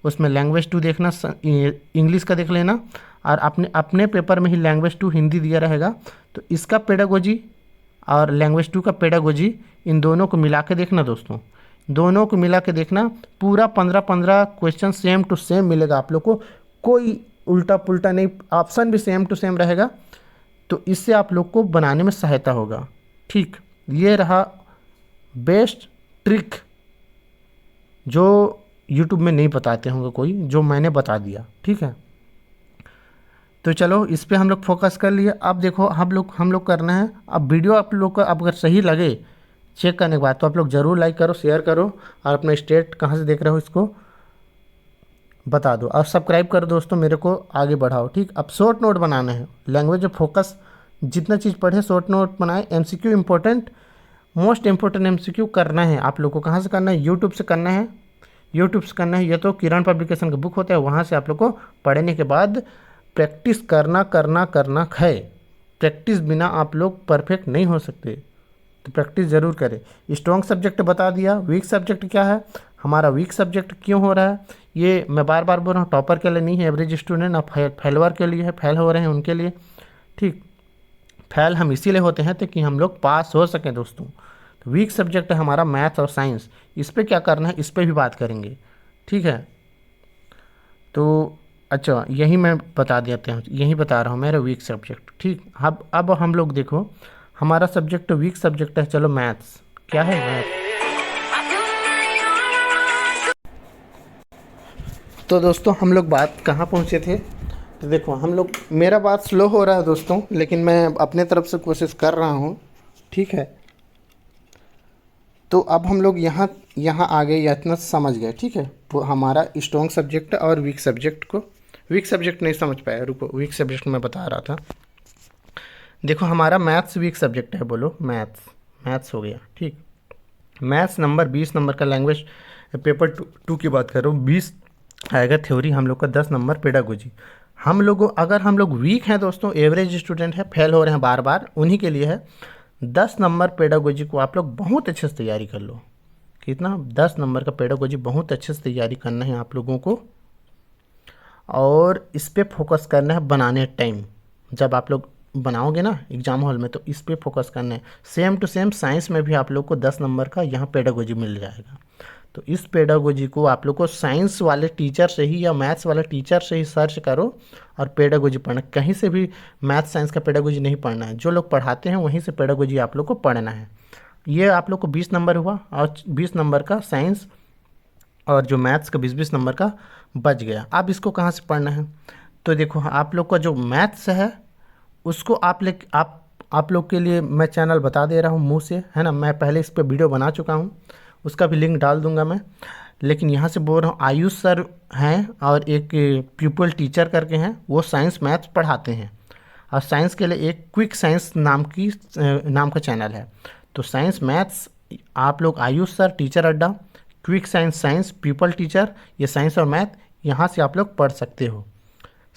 उसमें लैंग्वेज 2 देखना, इंग्लिश का देख लेना, और अपने पेपर में ही लैंग्वेज 2 हिंदी दिया रहेगा। तो इसका पेडागोजी और लैंग्वेज 2 का पेडागोजी, इन दोनों को मिला के देखना दोस्तों, दोनों को मिला के देखना। पूरा 15 क्वेश्चन सेम टू सेम मिलेगा आप लोग को, कोई उल्टा पुल्टा नहीं, ऑप्शन भी सेम टू सेम रहेगा। तो इससे आप लोग को बनाने में सहायता होगा, ठीक। ये रहा बेस्ट ट्रिक, जो यूट्यूब में नहीं बताते होंगे कोई, जो मैंने बता दिया, ठीक है। तो चलो इस पे हम लोग फोकस कर लिए। अब देखो हम लोग करना है, अब वीडियो आप लोग का अब अगर सही लगे चेक करने के बाद तो आप लोग ज़रूर लाइक करो, शेयर करो और अपना स्टेट कहाँ से देख रहे हो इसको बता दो और सब्सक्राइब करो दोस्तों, मेरे को आगे बढ़ाओ। ठीक, अब शॉर्ट नोट बनाना है, लैंग्वेज में फोकस जितना चीज़ पढ़े शॉर्ट नोट बनाए। MCQ important, most important MCQ करना है आप लोग को। कहाँ से करना है? यूट्यूब से करना है, यूट्यूब से करना है। ये तो किरण पब्लिकेशन का बुक होता है, वहाँ से आप लोग को पढ़ने के बाद प्रैक्टिस करना करना करना है। प्रैक्टिस बिना आप लोग परफेक्ट नहीं हो सकते, तो प्रैक्टिस ज़रूर करें। स्ट्रॉन्ग सब्जेक्ट बता दिया, वीक सब्जेक्ट क्या है, हमारा वीक सब्जेक्ट क्यों हो रहा है, ये मैं बार बार बोल रहा हूँ, टॉपर के लिए नहीं है, एवरेज स्टूडेंट ना फेलवर के लिए है, फेल हो रहे हैं उनके लिए। ठीक, फेल हम इसीलिए होते हैं ताकि हम लोग पास हो सकें दोस्तों। तो वीक सब्जेक्ट है हमारा मैथ्स और साइंस, इस पर क्या करना है इस पर भी बात करेंगे। ठीक है, तो अच्छा यही मैं बता देते हैं, यही बता रहा हूँ मेरा वीक सब्जेक्ट। ठीक, अब हम लोग देखो हमारा सब्जेक्ट वीक सब्जेक्ट है, चलो मैथ्स क्या है मैथ्स। तो दोस्तों हम लोग बात कहाँ पहुँचे थे, तो देखो हम लोग, मेरा बात स्लो हो रहा है दोस्तों लेकिन मैं अपने तरफ से कोशिश कर रहा हूँ। ठीक है, तो अब हम लोग यहाँ यहाँ आ गए या इतना समझ गए। ठीक है, वो हमारा स्ट्रॉन्ग सब्जेक्ट और वीक सब्जेक्ट को, वीक सब्जेक्ट नहीं समझ पाया, रुको वीक सब्जेक्ट मैं बता रहा था। देखो हमारा मैथ्स वीक सब्जेक्ट है, बोलो मैथ्स, मैथ्स हो गया। ठीक, मैथ्स नंबर 20 नंबर का, लैंग्वेज पेपर टू की बात कर रहा हूँ, 20 आएगा थ्योरी हम लोग का, 10 नंबर पेडागोजी। हम लोगों अगर हम लोग वीक हैं दोस्तों, एवरेज स्टूडेंट है, फेल हो रहे हैं बार बार, उन्हीं के लिए है 10 नंबर पेडागोजी को आप लोग बहुत अच्छे से तैयारी कर लो। कितना? 10 नंबर का पेडागोजी बहुत अच्छे से तैयारी करना है आप लोगों को, और इस पर फोकस करना है बनाने टाइम। जब आप लोग बनाओगे ना एग्जाम हॉल में तो इस पे फोकस करना है। सेम टू सेम साइंस में भी आप लोग को 10 नंबर का यहाँ पेडागोजी मिल जाएगा। तो इस पेडागोजी को आप लोग को साइंस वाले टीचर से ही या मैथ्स वाले टीचर से ही सर्च करो और पेडागोजी पढ़ना। कहीं से भी मैथ्स साइंस का पेडागोजी नहीं पढ़ना है, जो लोग पढ़ाते हैं वहीं से पेडागोजी आप लोग को पढ़ना है। ये आप लोग को 20 नंबर हुआ और 20 नंबर का साइंस और जो मैथ्स का 20-20 नंबर का बच गया। अब इसको कहाँ से पढ़ना है, तो देखो आप लोग का जो मैथ्स है उसको आप लोग के लिए मैं चैनल बता दे रहा हूँ मुँह से, है ना। मैं पहले इस पर वीडियो बना चुका हूँ, उसका भी लिंक डाल दूंगा मैं, लेकिन यहाँ से बोल रहा हूँ आयुष सर हैं और एक प्यूपल टीचर करके हैं, वो साइंस मैथ्स पढ़ाते हैं। और साइंस के लिए एक क्विक साइंस नाम का चैनल है। तो साइंस मैथ्स आप लोग आयुष सर टीचर अड्डा, क्विक साइंस पीपल टीचर, ये साइंस और मैथ यहाँ से आप लोग पढ़ सकते हो।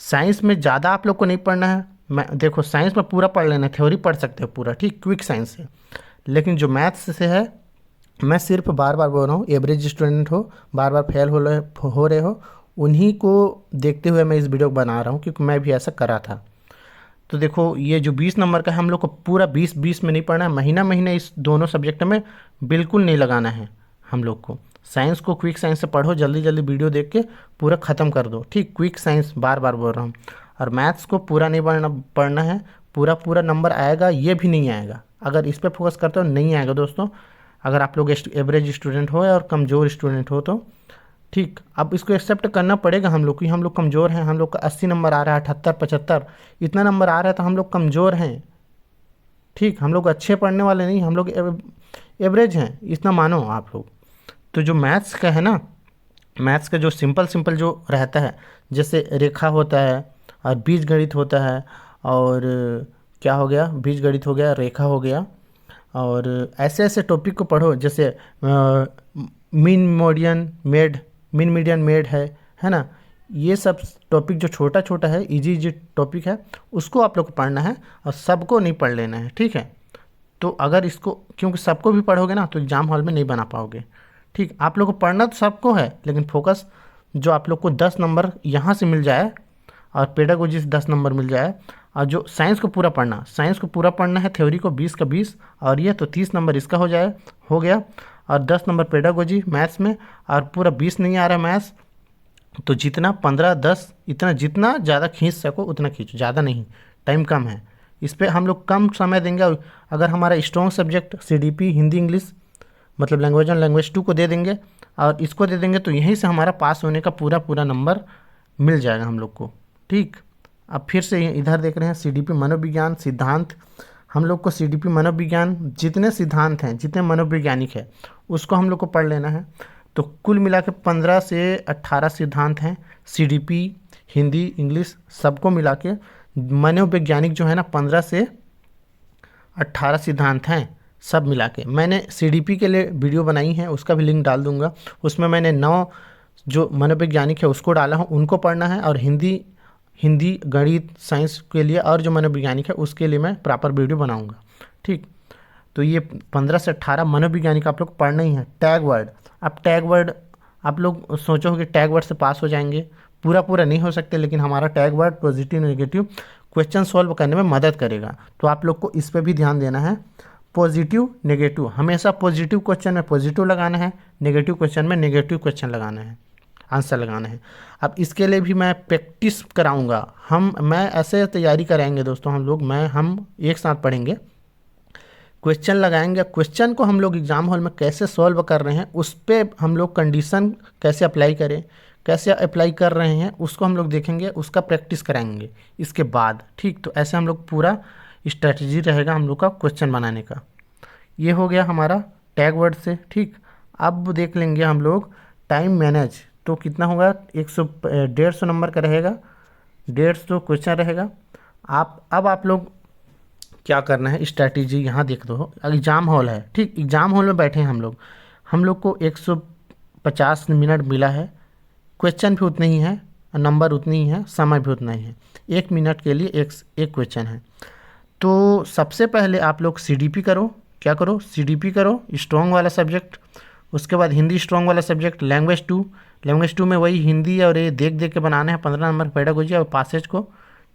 साइंस में ज़्यादा आप लोग को नहीं पढ़ना है, मैं देखो साइंस में पूरा पढ़ लेना, थ्योरी पढ़ सकते हो पूरा, ठीक, क्विक साइंस से। लेकिन जो मैथ्स से है, मैं सिर्फ बार बार बोल रहा हूँ, एवरेज स्टूडेंट हो, बार बार फेल हो रहे हो, उन्हीं को देखते हुए मैं इस वीडियो को बना रहा हूँ, क्योंकि मैं भी ऐसा करा था। तो देखो ये जो 20 नंबर का है हम लोग को पूरा 20-20 में नहीं पढ़ना है, महीना महीना इस दोनों सब्जेक्ट में बिल्कुल नहीं लगाना है हम लोग को। साइंस को क्विक साइंस से पढ़ो, जल्दी जल्दी वीडियो देख के पूरा ख़त्म कर दो, ठीक, क्विक साइंस बार बार बोल रहा हूँ। और मैथ्स को पूरा नहीं पढ़ना है, पूरा पूरा नंबर आएगा ये भी नहीं आएगा, अगर इस पर फोकस करते हो नहीं आएगा दोस्तों। अगर आप लोग एवरेज स्टूडेंट हो और कमज़ोर स्टूडेंट हो तो ठीक, अब इसको एक्सेप्ट करना पड़ेगा हम लोग कि हम लोग कमज़ोर हैं, हम लोग का 80 नंबर आ रहा है, 78-75 इतना नंबर आ रहा है तो हम लोग कमज़ोर हैं। ठीक, हम लोग अच्छे पढ़ने वाले नहीं, हम लोग एवरेज हैं, इतना मानो आप लोग। तो जो मैथ्स का है ना, मैथ्स का जो सिंपल जो रहता है, जैसे रेखा होता है और बीजगणित होता है, और क्या हो गया, बीजगणित हो गया, रेखा हो गया, और ऐसे ऐसे टॉपिक को पढ़ो, जैसे मीन मीडियन मेड है ना। ये सब टॉपिक जो छोटा छोटा है, इजी टॉपिक है, उसको आप लोग को पढ़ना है और सबको नहीं पढ़ लेना है, ठीक है। तो अगर इसको, क्योंकि सबको भी पढ़ोगे ना तो एग्ज़ाम हॉल में नहीं बना पाओगे, ठीक। आप लोग को पढ़ना तो सबको है, लेकिन फोकस जो आप लोग को 10 नंबर यहाँ से मिल जाए और पेडागोजी से 10 नंबर मिल जाए, और जो साइंस को पूरा पढ़ना है, थ्योरी को 20 का 20, और ये तो 30 नंबर इसका हो गया, और 10 नंबर पेडागोजी मैथ्स में, और पूरा 20 नहीं आ रहा मैथ्स, तो जितना 15-10 इतना जितना ज़्यादा खींच सको उतना खींचो, ज़्यादा नहीं, टाइम कम है, इस पर हम लोग कम समय देंगे। अगर हमारा strong subject CDP Hindi English मतलब लैंग्वेज 1 लैंग्वेज 2 को दे देंगे और इसको दे देंगे, तो यहीं से हमारा पास होने का पूरा नंबर मिल जाएगा हम लोग को, ठीक। अब फिर से इधर देख रहे हैं सीडीपी मनोविज्ञान सिद्धांत। हम लोग को सीडीपी मनोविज्ञान जितने सिद्धांत हैं, जितने मनोवैज्ञानिक है, उसको हम लोग को पढ़ लेना है। तो कुल मिला के 15 से 18 सिद्धांत हैं। सीडीपी, हिंदी, इंग्लिश सबको मिला के मनोवैज्ञानिक जो है ना 15 से 18 सिद्धांत हैं सब मिला के। मैंने सीडीपी के लिए वीडियो बनाई है, उसका भी लिंक डाल दूंगा। उसमें मैंने 9 जो मनोवैज्ञानिक है उसको डाला हूँ, उनको पढ़ना है। और हिंदी गणित साइंस के लिए और जो मनोवैज्ञानिक है उसके लिए मैं प्रॉपर वीडियो बनाऊंगा। ठीक, तो ये 15 से 18 मनोवैज्ञानिक आप लोग पढ़ना ही है। टैग वर्ड, अब टैग वर्ड आप लोग सोचो कि टैग वर्ड से पास हो जाएंगे, पूरा नहीं हो सकते, लेकिन हमारा tag word positive negative question solve करने में मदद करेगा। तो आप लोग को इस पर भी ध्यान देना है। पॉजिटिव नेगेटिव, हमेशा पॉजिटिव क्वेश्चन में पॉजिटिव लगाना है, नेगेटिव क्वेश्चन में नेगेटिव क्वेश्चन लगाना है, आंसर लगाना है। अब इसके लिए भी मैं प्रैक्टिस कराऊंगा। मैं ऐसे तैयारी कराएंगे दोस्तों, हम एक साथ पढ़ेंगे, क्वेश्चन लगाएंगे। क्वेश्चन को हम लोग एग्जाम हॉल में कैसे सॉल्व कर रहे हैं, उस पर हम लोग कंडीशन कैसे अप्लाई करें, कैसे अप्लाई कर रहे हैं उसको हम लोग देखेंगे, उसका प्रैक्टिस कराएंगे इसके बाद। ठीक, तो ऐसे हम लोग पूरा स्ट्रेटजी रहेगा हम लोग का क्वेश्चन बनाने का। ये हो गया हमारा टैग वर्ड से। ठीक, अब देख लेंगे हम लोग टाइम मैनेज। तो कितना होगा, 150 नंबर का रहेगा, 150 क्वेश्चन रहेगा। अब आप लोग क्या करना है, स्ट्रैटेजी यहाँ देख दो। एग्ज़ाम हॉल है, ठीक, एग्ज़ाम हॉल में बैठे हैं हम लोग को 150 मिनट मिला है। क्वेश्चन भी उतने ही है, नंबर उतनी ही है, समय भी उतना ही है। 1 मिनट के लिए एक क्वेश्चन है। तो सबसे पहले आप लोग सीडीपी करो। क्या करो, सीडीपी करो, स्ट्रॉन्ग वाला सब्जेक्ट। उसके बाद हिंदी स्ट्रॉन्ग वाला सब्जेक्ट, लैंग्वेज 2 में वही हिंदी और ये देख के बनाना है 15 नंबर पेडागोजी और पासेज को।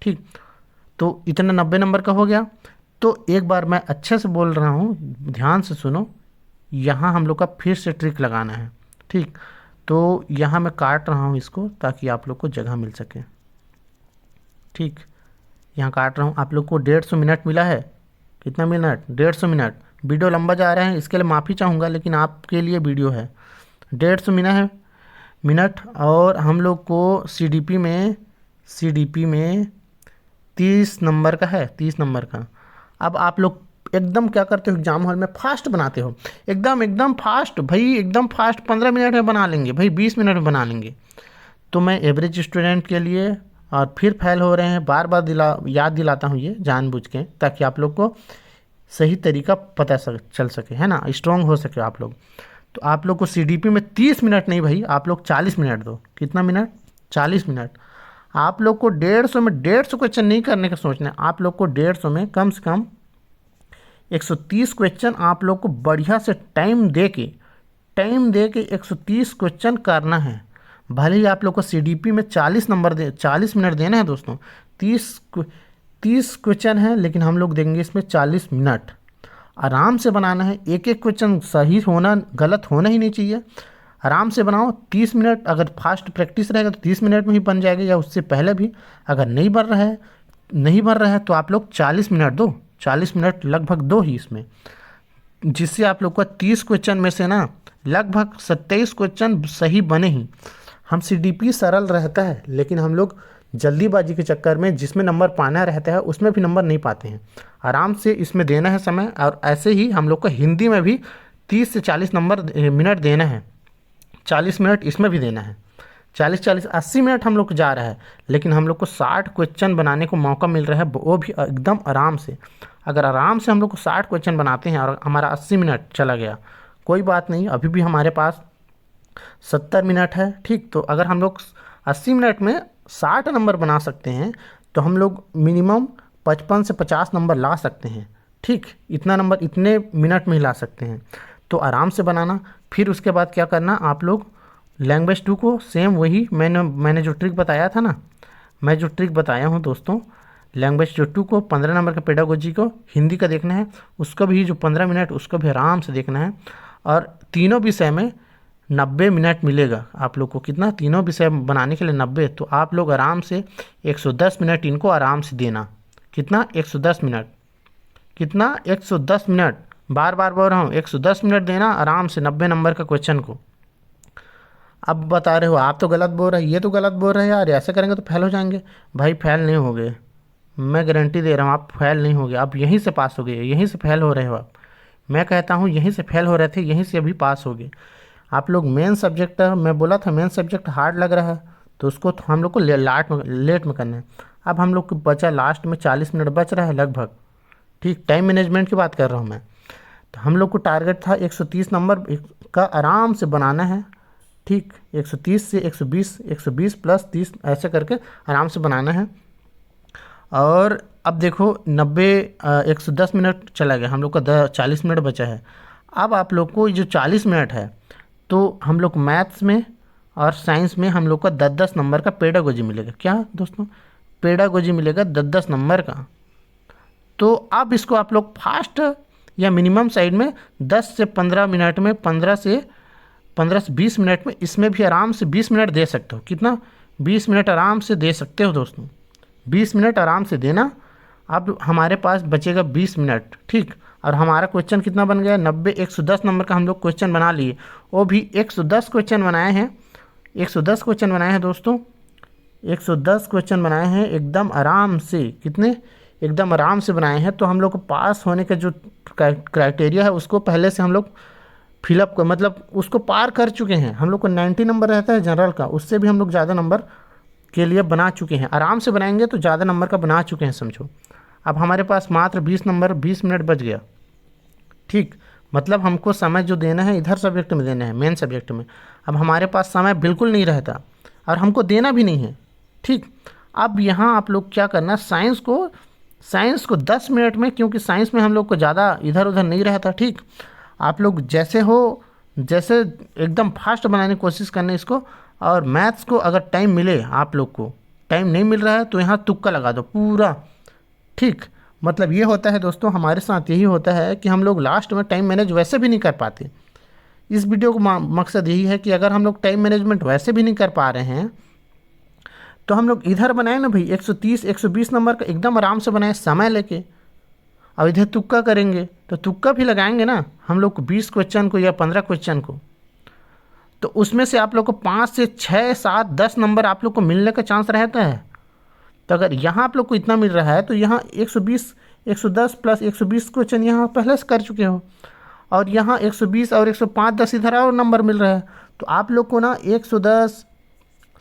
ठीक, तो इतना 90 नंबर का हो गया। तो एक बार मैं अच्छे से बोल रहा हूँ, ध्यान से सुनो। यहाँ हम लोग का फिर से ट्रिक लगाना है। ठीक, तो यहाँ मैं काट रहा हूँ इसको ताकि आप लोग को जगह मिल सके। ठीक, यहाँ काट रहा हूँ। आप लोग को 150 मिनट मिला है। कितना मिनट, 150 मिनट। वीडियो लंबा जा रहा है, इसके लिए माफ़ी चाहूँगा, लेकिन आपके लिए वीडियो है। 150 मिनट। और हम लोग को सीडीपी में 30 नंबर का है, 30 नंबर का। अब आप लोग एकदम क्या करते हो, एग्जाम हॉल में फास्ट बनाते हो, एकदम फास्ट भाई, एकदम फास्ट। 15 मिनट में बना लेंगे भाई, 20 मिनट में बना लेंगे। तो मैं एवरेज स्टूडेंट के लिए, और फिर फेल हो रहे हैं, बार बार याद दिलाता हूँ ये जानबूझ के, ताकि आप लोग को सही तरीका पता चल सके, है ना, स्ट्रॉन्ग हो सके आप लोग। तो आप लोग को सीडीपी में 30 मिनट नहीं भाई, आप लोग 40 मिनट दो। कितना मिनट, 40 मिनट। आप लोग को 150 में 150 क्वेश्चन नहीं करने का सोचना है। आप लोग को 150 में कम से कम 130 क्वेश्चन आप लोग को बढ़िया से टाइम दे के 130 क्वेश्चन करना है। भले ही आप लोग को सीडीपी में 40 मिनट देना है दोस्तों, 30 क्वेश्चन है, लेकिन हम लोग देंगे इसमें 40 मिनट। आराम से बनाना है, एक क्वेश्चन सही होना, गलत होना ही नहीं चाहिए। आराम से बनाओ, 30 मिनट। अगर फास्ट प्रैक्टिस रहेगा तो 30 मिनट में ही बन जाएगा, या उससे पहले भी। अगर नहीं बन रहा है तो आप लोग 40 मिनट दो, 40 मिनट लगभग दो ही इसमें, जिससे आप लोग का 30 क्वेश्चन में से ना लगभग 27 क्वेश्चन सही बने ही। हम सीडीपी सरल रहता है, लेकिन हम लोग जल्दीबाजी के चक्कर में जिसमें नंबर पाना रहता है उसमें भी नंबर नहीं पाते हैं। आराम से इसमें देना है समय। और ऐसे ही हम लोग को हिंदी में भी 30 से 40 मिनट देना है, 40 मिनट इसमें भी देना है। 80 मिनट हम लोग जा रहा है, लेकिन हम लोग को 60 क्वेश्चन बनाने को मौका मिल रहा है, वो भी एकदम आराम से। अगर आराम से हम लोग को 60 क्वेश्चन बनाते हैं और हमारा 80 मिनट चला गया, कोई बात नहीं, अभी भी हमारे पास 70 मिनट है। ठीक, तो अगर हम लोग 80 मिनट में 60 नंबर बना सकते हैं, तो हम लोग मिनिमम 55 से 50 नंबर ला सकते हैं। ठीक, इतना नंबर इतने मिनट में ही ला सकते हैं। तो आराम से बनाना। फिर उसके बाद क्या करना, आप लोग लैंग्वेज 2 को सेम वही मैंने जो ट्रिक बताया था ना, मैं जो ट्रिक बताया हूँ दोस्तों, लैंग्वेज 2 को 15 नंबर का पेडागोजी को हिंदी का देखना है, उसका भी जो 15 मिनट उसको भी आराम से देखना है। और तीनों विषय में 90 मिनट मिलेगा आप लोग को। कितना, तीनों विषय बनाने के लिए 90। तो आप लोग आराम से 110 मिनट इनको आराम से देना। कितना, 110 मिनट। कितना, 110 मिनट। बार बार बोल रहा हूँ, 110 मिनट देना आराम से 90 नंबर का क्वेश्चन को। अब बता रहे हो आप तो गलत बोल रहे हैं, ये तो गलत बोल रहे हैं यार, ऐसे करेंगे तो फेल हो जाएंगे। भाई फेल नहीं हो गए, मैं गारंटी दे रहा हूँ आप फेल नहीं हो गए, आप यहीं से पास हो गए, यहीं से फेल हो रहे हो आप। मैं कहता हूँ यहीं से फेल हो रहे थे, यहीं से अभी पास हो गए। आप लोग मेन सब्जेक्ट, मैं बोला था मेन सब्जेक्ट हार्ड लग रहा है, तो उसको तो हम लोग को लेट में करना है। अब हम लोग को बचा लास्ट में 40 मिनट बच रहा है लगभग। ठीक, टाइम मैनेजमेंट की बात कर रहा हूँ मैं। तो हम लोग को टारगेट था 130 नंबर का आराम से बनाना है। ठीक, 130 से 120, 120 प्लस 30 ऐसे करके आराम से बनाना है। और अब देखो 110 मिनट चला गया, हम लोग का 40 मिनट बचा है। अब आप लोग को जो 40 मिनट है, तो हम लोग मैथ्स में और साइंस में हम लोग का 10-10 नंबर का पेडागोजी मिलेगा। क्या दोस्तों, पेडागोजी मिलेगा 10-10 नंबर का। तो अब इसको आप लोग फास्ट या मिनिमम साइड में 10 से 15 मिनट में, 15 से 20 मिनट में, इसमें भी आराम से 20 मिनट दे सकते हो। कितना? 20 मिनट आराम से दे सकते हो दोस्तों, 20 मिनट आराम से देना। अब हमारे पास बचेगा 20 मिनट। ठीक, और हमारा क्वेश्चन कितना बन गया? 90, 110 नंबर का हम लोग क्वेश्चन बना लिए। वो भी 110 क्वेश्चन बनाए हैं, 110 क्वेश्चन बनाए हैं दोस्तों, 110 क्वेश्चन बनाए हैं एकदम आराम से। कितने? एकदम आराम से बनाए हैं। तो हम लोग को पास होने का जो क्राइटेरिया है उसको पहले से हम लोग फिलअप कर, मतलब उसको पार कर चुके हैं। हम लोग को 90 नंबर रहता है जनरल का, उससे भी हम लोग ज़्यादा नंबर के लिए बना चुके हैं। आराम से बनाएंगे तो ज़्यादा नंबर का बना चुके हैं समझो। अब हमारे पास मात्र 20 नंबर, 20 मिनट बच गया। ठीक, मतलब हमको समय जो देना है इधर सब्जेक्ट में देना है, मेन सब्जेक्ट में। अब हमारे पास समय बिल्कुल नहीं रहता और हमको देना भी नहीं है। ठीक, अब यहाँ आप लोग क्या करना, साइंस को 10 मिनट में, क्योंकि साइंस में हम लोग को ज़्यादा इधर उधर नहीं रहता। ठीक, आप लोग जैसे एकदम फास्ट बनाने की कोशिश करना इसको। और मैथ्स को अगर टाइम मिले, आप लोग को टाइम नहीं मिल रहा है तो यहाँ तुक्का लगा दो पूरा। ठीक, मतलब ये होता है दोस्तों, हमारे साथ यही होता है कि हम लोग लास्ट में टाइम मैनेज वैसे भी नहीं कर पाते। इस वीडियो को मकसद यही है कि अगर हम लोग टाइम मैनेजमेंट वैसे भी नहीं कर पा रहे हैं, तो हम लोग इधर बनाए ना भाई 130, 120 नंबर का एकदम आराम से बनाए समय लेके। अब इधर तुक्का करेंगे तो तुक्का भी लगाएंगे ना हम लोग को 20 क्वेश्चन को या 15 क्वेश्चन को, तो उसमें से आप लोग को 5 से 6, 7, 10 नंबर आप लोग को मिलने का चांस रहता है। तो अगर यहाँ आप लोग को इतना मिल रहा है तो यहाँ 120, 110 प्लस 120 क्वेश्चन यहाँ पहले से कर चुके हो, और यहाँ 120 और 105, 10 इधर और नंबर मिल रहा है। तो आप लोग को ना 110,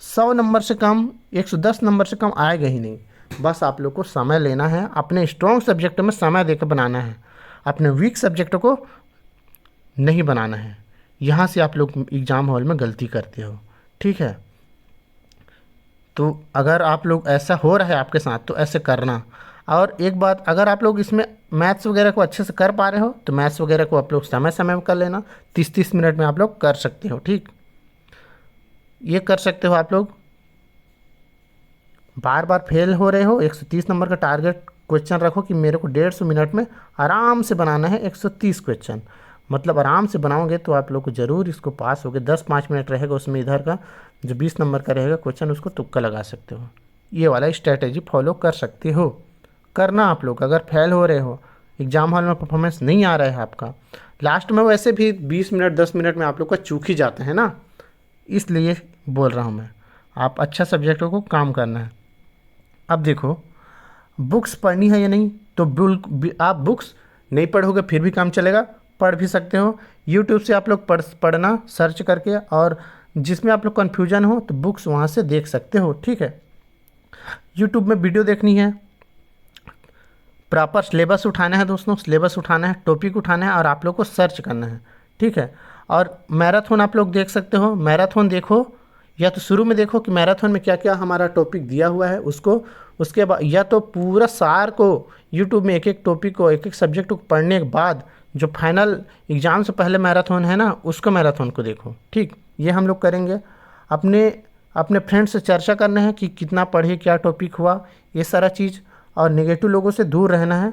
100 नंबर से कम, 110 नंबर से कम आएगा ही नहीं। बस आप लोग को समय लेना है, अपने स्ट्रॉन्ग सब्जेक्ट में समय देकर बनाना है, अपने वीक सब्जेक्ट को नहीं बनाना है। यहाँ से आप लोग एग्ज़ाम हॉल में गलती करते हो। ठीक है, तो अगर आप लोग ऐसा हो रहा है आपके साथ तो ऐसे करना। और एक बात, अगर आप लोग इसमें मैथ्स वगैरह को अच्छे से कर पा रहे हो तो मैथ्स वगैरह को आप लोग समय समय में कर लेना, 30-30 मिनट में आप लोग कर सकते हो। ठीक, ये कर सकते हो आप लोग। बार बार फेल हो रहे हो, 130 नंबर का टारगेट क्वेश्चन रखो कि मेरे को 150 मिनट में आराम से बनाना है 130 क्वेश्चन। मतलब आराम से बनाओगे तो आप लोग को ज़रूर इसको पास होगे। 10-5 मिनट रहेगा उसमें, इधर का जो 20 नंबर का रहेगा क्वेश्चन उसको तुक्का लगा सकते हो। ये वाला स्ट्रैटेजी फॉलो कर सकते हो, करना आप लोग। अगर फेल हो रहे हो, एग्ज़ाम हॉल में परफॉर्मेंस नहीं आ रहा है आपका, लास्ट में वैसे भी 20 मिनट 10 मिनट में आप लोग का चूक ही जाता है ना, इसलिए बोल रहा हूँ मैं। आप अच्छा सब्जेक्टों को काम करना है। अब देखो, बुक्स पढ़नी है या नहीं, तो आप बुक्स नहीं पढ़ोगे फिर भी काम चलेगा, पढ़ भी सकते हो। यूट्यूब से आप लोग पढ़ना सर्च करके, और जिसमें आप लोग कन्फ्यूजन हो तो बुक्स वहाँ से देख सकते हो। ठीक है, यूट्यूब में वीडियो देखनी है, प्रॉपर सिलेबस उठाना है दोस्तों, सिलेबस उठाना है, टॉपिक उठाना है और आप लोग को सर्च करना है। ठीक है, और मैराथन आप लोग देख सकते हो, मैराथन देखो, या तो शुरू में देखो कि मैराथन में क्या क्या हमारा टॉपिक दिया हुआ है उसको, उसके बाद या तो पूरा सार को यूट्यूब में एक एक टॉपिक को, एक एक सब्जेक्ट को पढ़ने के बाद जो फाइनल एग्ज़ाम से पहले मैराथन है ना, उसको मैराथन को देखो। ठीक, ये हम लोग करेंगे। अपने फ्रेंड से चर्चा करना है कि कितना पढ़े, क्या टॉपिक हुआ, ये सारा चीज़। और नेगेटिव लोगों से दूर रहना है।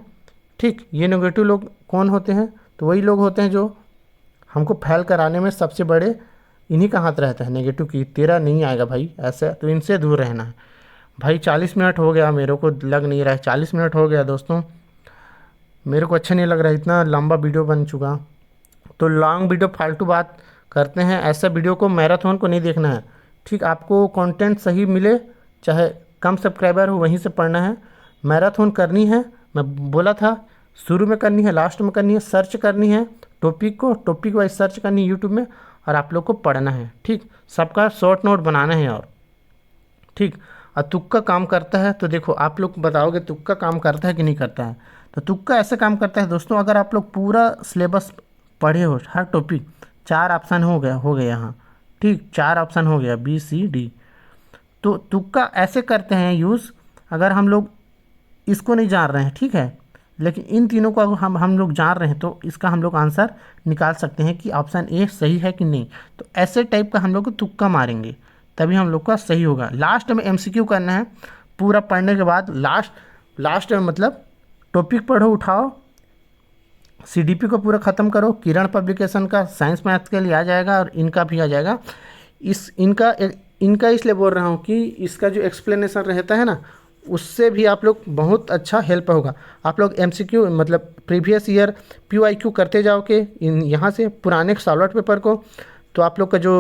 ठीक, ये नेगेटिव लोग कौन होते हैं? तो वही लोग होते हैं जो हमको फेल कराने में सबसे बड़े, इन्हीं का हाथ रहता है नेगेटिव की, तेरा नहीं आएगा भाई ऐसे, तो इनसे दूर रहना है। भाई 40 मिनट हो गया, मेरे को लग नहीं रहा है 40 मिनट हो गया दोस्तों, मेरे को अच्छा नहीं लग रहा है, इतना लंबा वीडियो बन चुका। तो लॉन्ग वीडियो फालतू बात करते हैं। ऐसा वीडियो को मैराथन को नहीं देखना है, ठीक। आपको कंटेंट सही मिले, चाहे कम सब्सक्राइबर हो, वहीं से पढ़ना है। मैराथन करनी है, मैं बोला था, शुरू में करनी है, लास्ट में करनी है। सर्च करनी है टॉपिक वाइज सर्च करनी है यूट्यूब में, और आप लोग को पढ़ना है, ठीक। सबका शॉर्ट नोट बनाना है, और ठीक। और तुक्का काम करता है तो देखो, आप लोग बताओगे तुक्का काम करता है कि नहीं करता है। तो तुक्का ऐसे काम करता है दोस्तों, अगर आप लोग पूरा सिलेबस पढ़े हो, हर टॉपिक, 4 ऑप्शन हो गया यहाँ, ठीक। 4 ऑप्शन हो गया, बी सी डी। तो तुक्का ऐसे करते हैं यूज़, अगर हम लोग इसको नहीं जान रहे हैं, ठीक है, लेकिन इन तीनों को अगर हम लोग जान रहे हैं, तो इसका हम लोग आंसर निकाल सकते हैं कि ऑप्शन ए सही है कि नहीं। तो ऐसे टाइप का हम लोग को तुक्का मारेंगे, तभी हम लोग का सही होगा। लास्ट में एमसीक्यू करना है, पूरा पढ़ने के बाद लास्ट में मतलब टॉपिक पढ़ो, उठाओ, सीडीपी को पूरा ख़त्म करो। किरण पब्लिकेशन का साइंस मैथ के लिए आ जाएगा, और इनका भी आ जाएगा। इनका इसलिए बोल रहा हूँ कि इसका जो एक्सप्लेनेशन रहता है ना, उससे भी आप लोग बहुत अच्छा हेल्प होगा। आप लोग एमसीक्यू मतलब प्रीवियस ईयर पीवाईक्यू करते जाओगे यहाँ से पुराने सॉल्व पेपर को, तो आप लोग का जो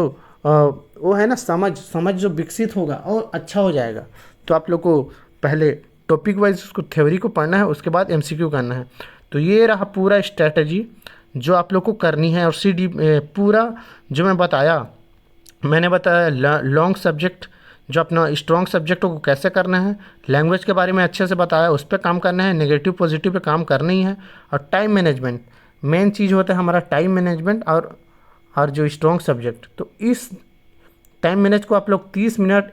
वो है ना, समझ जो विकसित होगा और अच्छा हो जाएगा। तो आप लोग को पहले टॉपिक वाइज उसको थ्योरी को पढ़ना है, उसके बाद एमसीक्यू करना है। तो ये रहा पूरा स्ट्रैटेजी जो आप लोग को करनी है। और सीडी पूरा जो मैंने बताया लॉन्ग सब्जेक्ट, जो अपना स्ट्रॉन्ग सब्जेक्ट को कैसे करना है, लैंग्वेज के बारे में अच्छे से बताया, उस पर काम करना है, नेगेटिव पॉजिटिव पे काम करना ही है। और टाइम मैनेजमेंट मेन चीज़ होता है हमारा, टाइम मैनेजमेंट और जो स्ट्रॉन्ग सब्जेक्ट। तो इस टाइम मैनेज को आप लोग 30 मिनट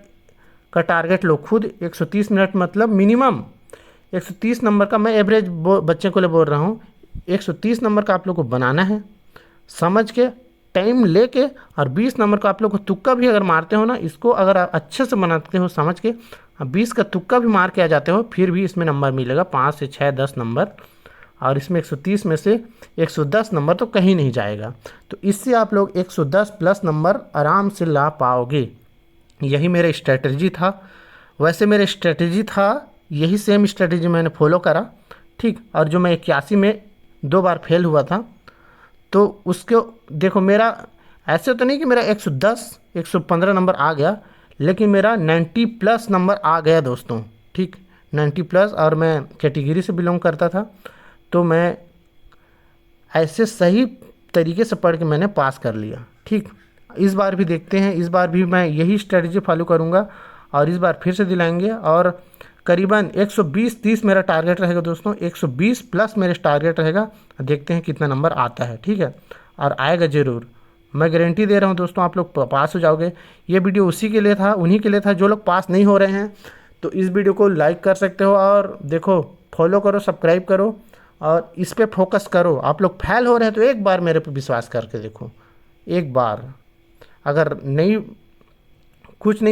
का टारगेट लो खुद। 130 मिनट मतलब मिनिमम 130 नंबर का, मैं एवरेज बच्चे को ले बोल रहा हूँ, 130 नंबर का आप लोग को बनाना है, समझ के, टाइम लेके। और 20 नंबर का आप लोग को तुक्का भी अगर मारते हो ना, इसको अगर आप अच्छे से बनाते हो समझ के, 20 का तुक्का भी मार के आ जाते हो, फिर भी इसमें नंबर मिलेगा 5 से 6 10 नंबर। और इसमें 130 में से 110 नंबर तो कहीं नहीं जाएगा। तो इससे आप लोग 110 प्लस नंबर आराम से ला पाओगे। यही मेरा स्ट्रेटजी था। वैसे मेरा स्ट्रेटजी था, यही सेम स्ट्रेटजी मैंने फॉलो करा, ठीक। और जो मैं 81 में 2 बार फेल हुआ था, तो उसके देखो, मेरा ऐसे तो नहीं कि मेरा 110 115 नंबर आ गया, लेकिन मेरा 90 प्लस नंबर आ गया दोस्तों, ठीक। 90 प्लस, और मैं कैटेगरी से बिलोंग करता था, तो मैं ऐसे सही तरीके से पढ़ के मैंने पास कर लिया, ठीक। इस बार भी देखते हैं, इस बार भी मैं यही स्ट्रेटजी फॉलो करूँगा, और इस बार फिर से दिलाएंगे। और करीबन 120-30 मेरा टारगेट रहेगा दोस्तों, 120 प्लस मेरा टारगेट रहेगा। देखते हैं कितना नंबर आता है, ठीक है, और आएगा ज़रूर, मैं गारंटी दे रहा हूँ दोस्तों, आप लोग पास हो जाओगे। ये वीडियो उसी के लिए था, उन्हीं के लिए था जो लोग पास नहीं हो रहे हैं। तो इस वीडियो को लाइक कर सकते हो, और देखो, फॉलो करो, सब्सक्राइब करो, और इस पर फोकस करो। आप लोग फेल हो रहे हैं तो एक बार मेरे पे विश्वास करके देखो, एक बार, अगर नहीं कुछ नहीं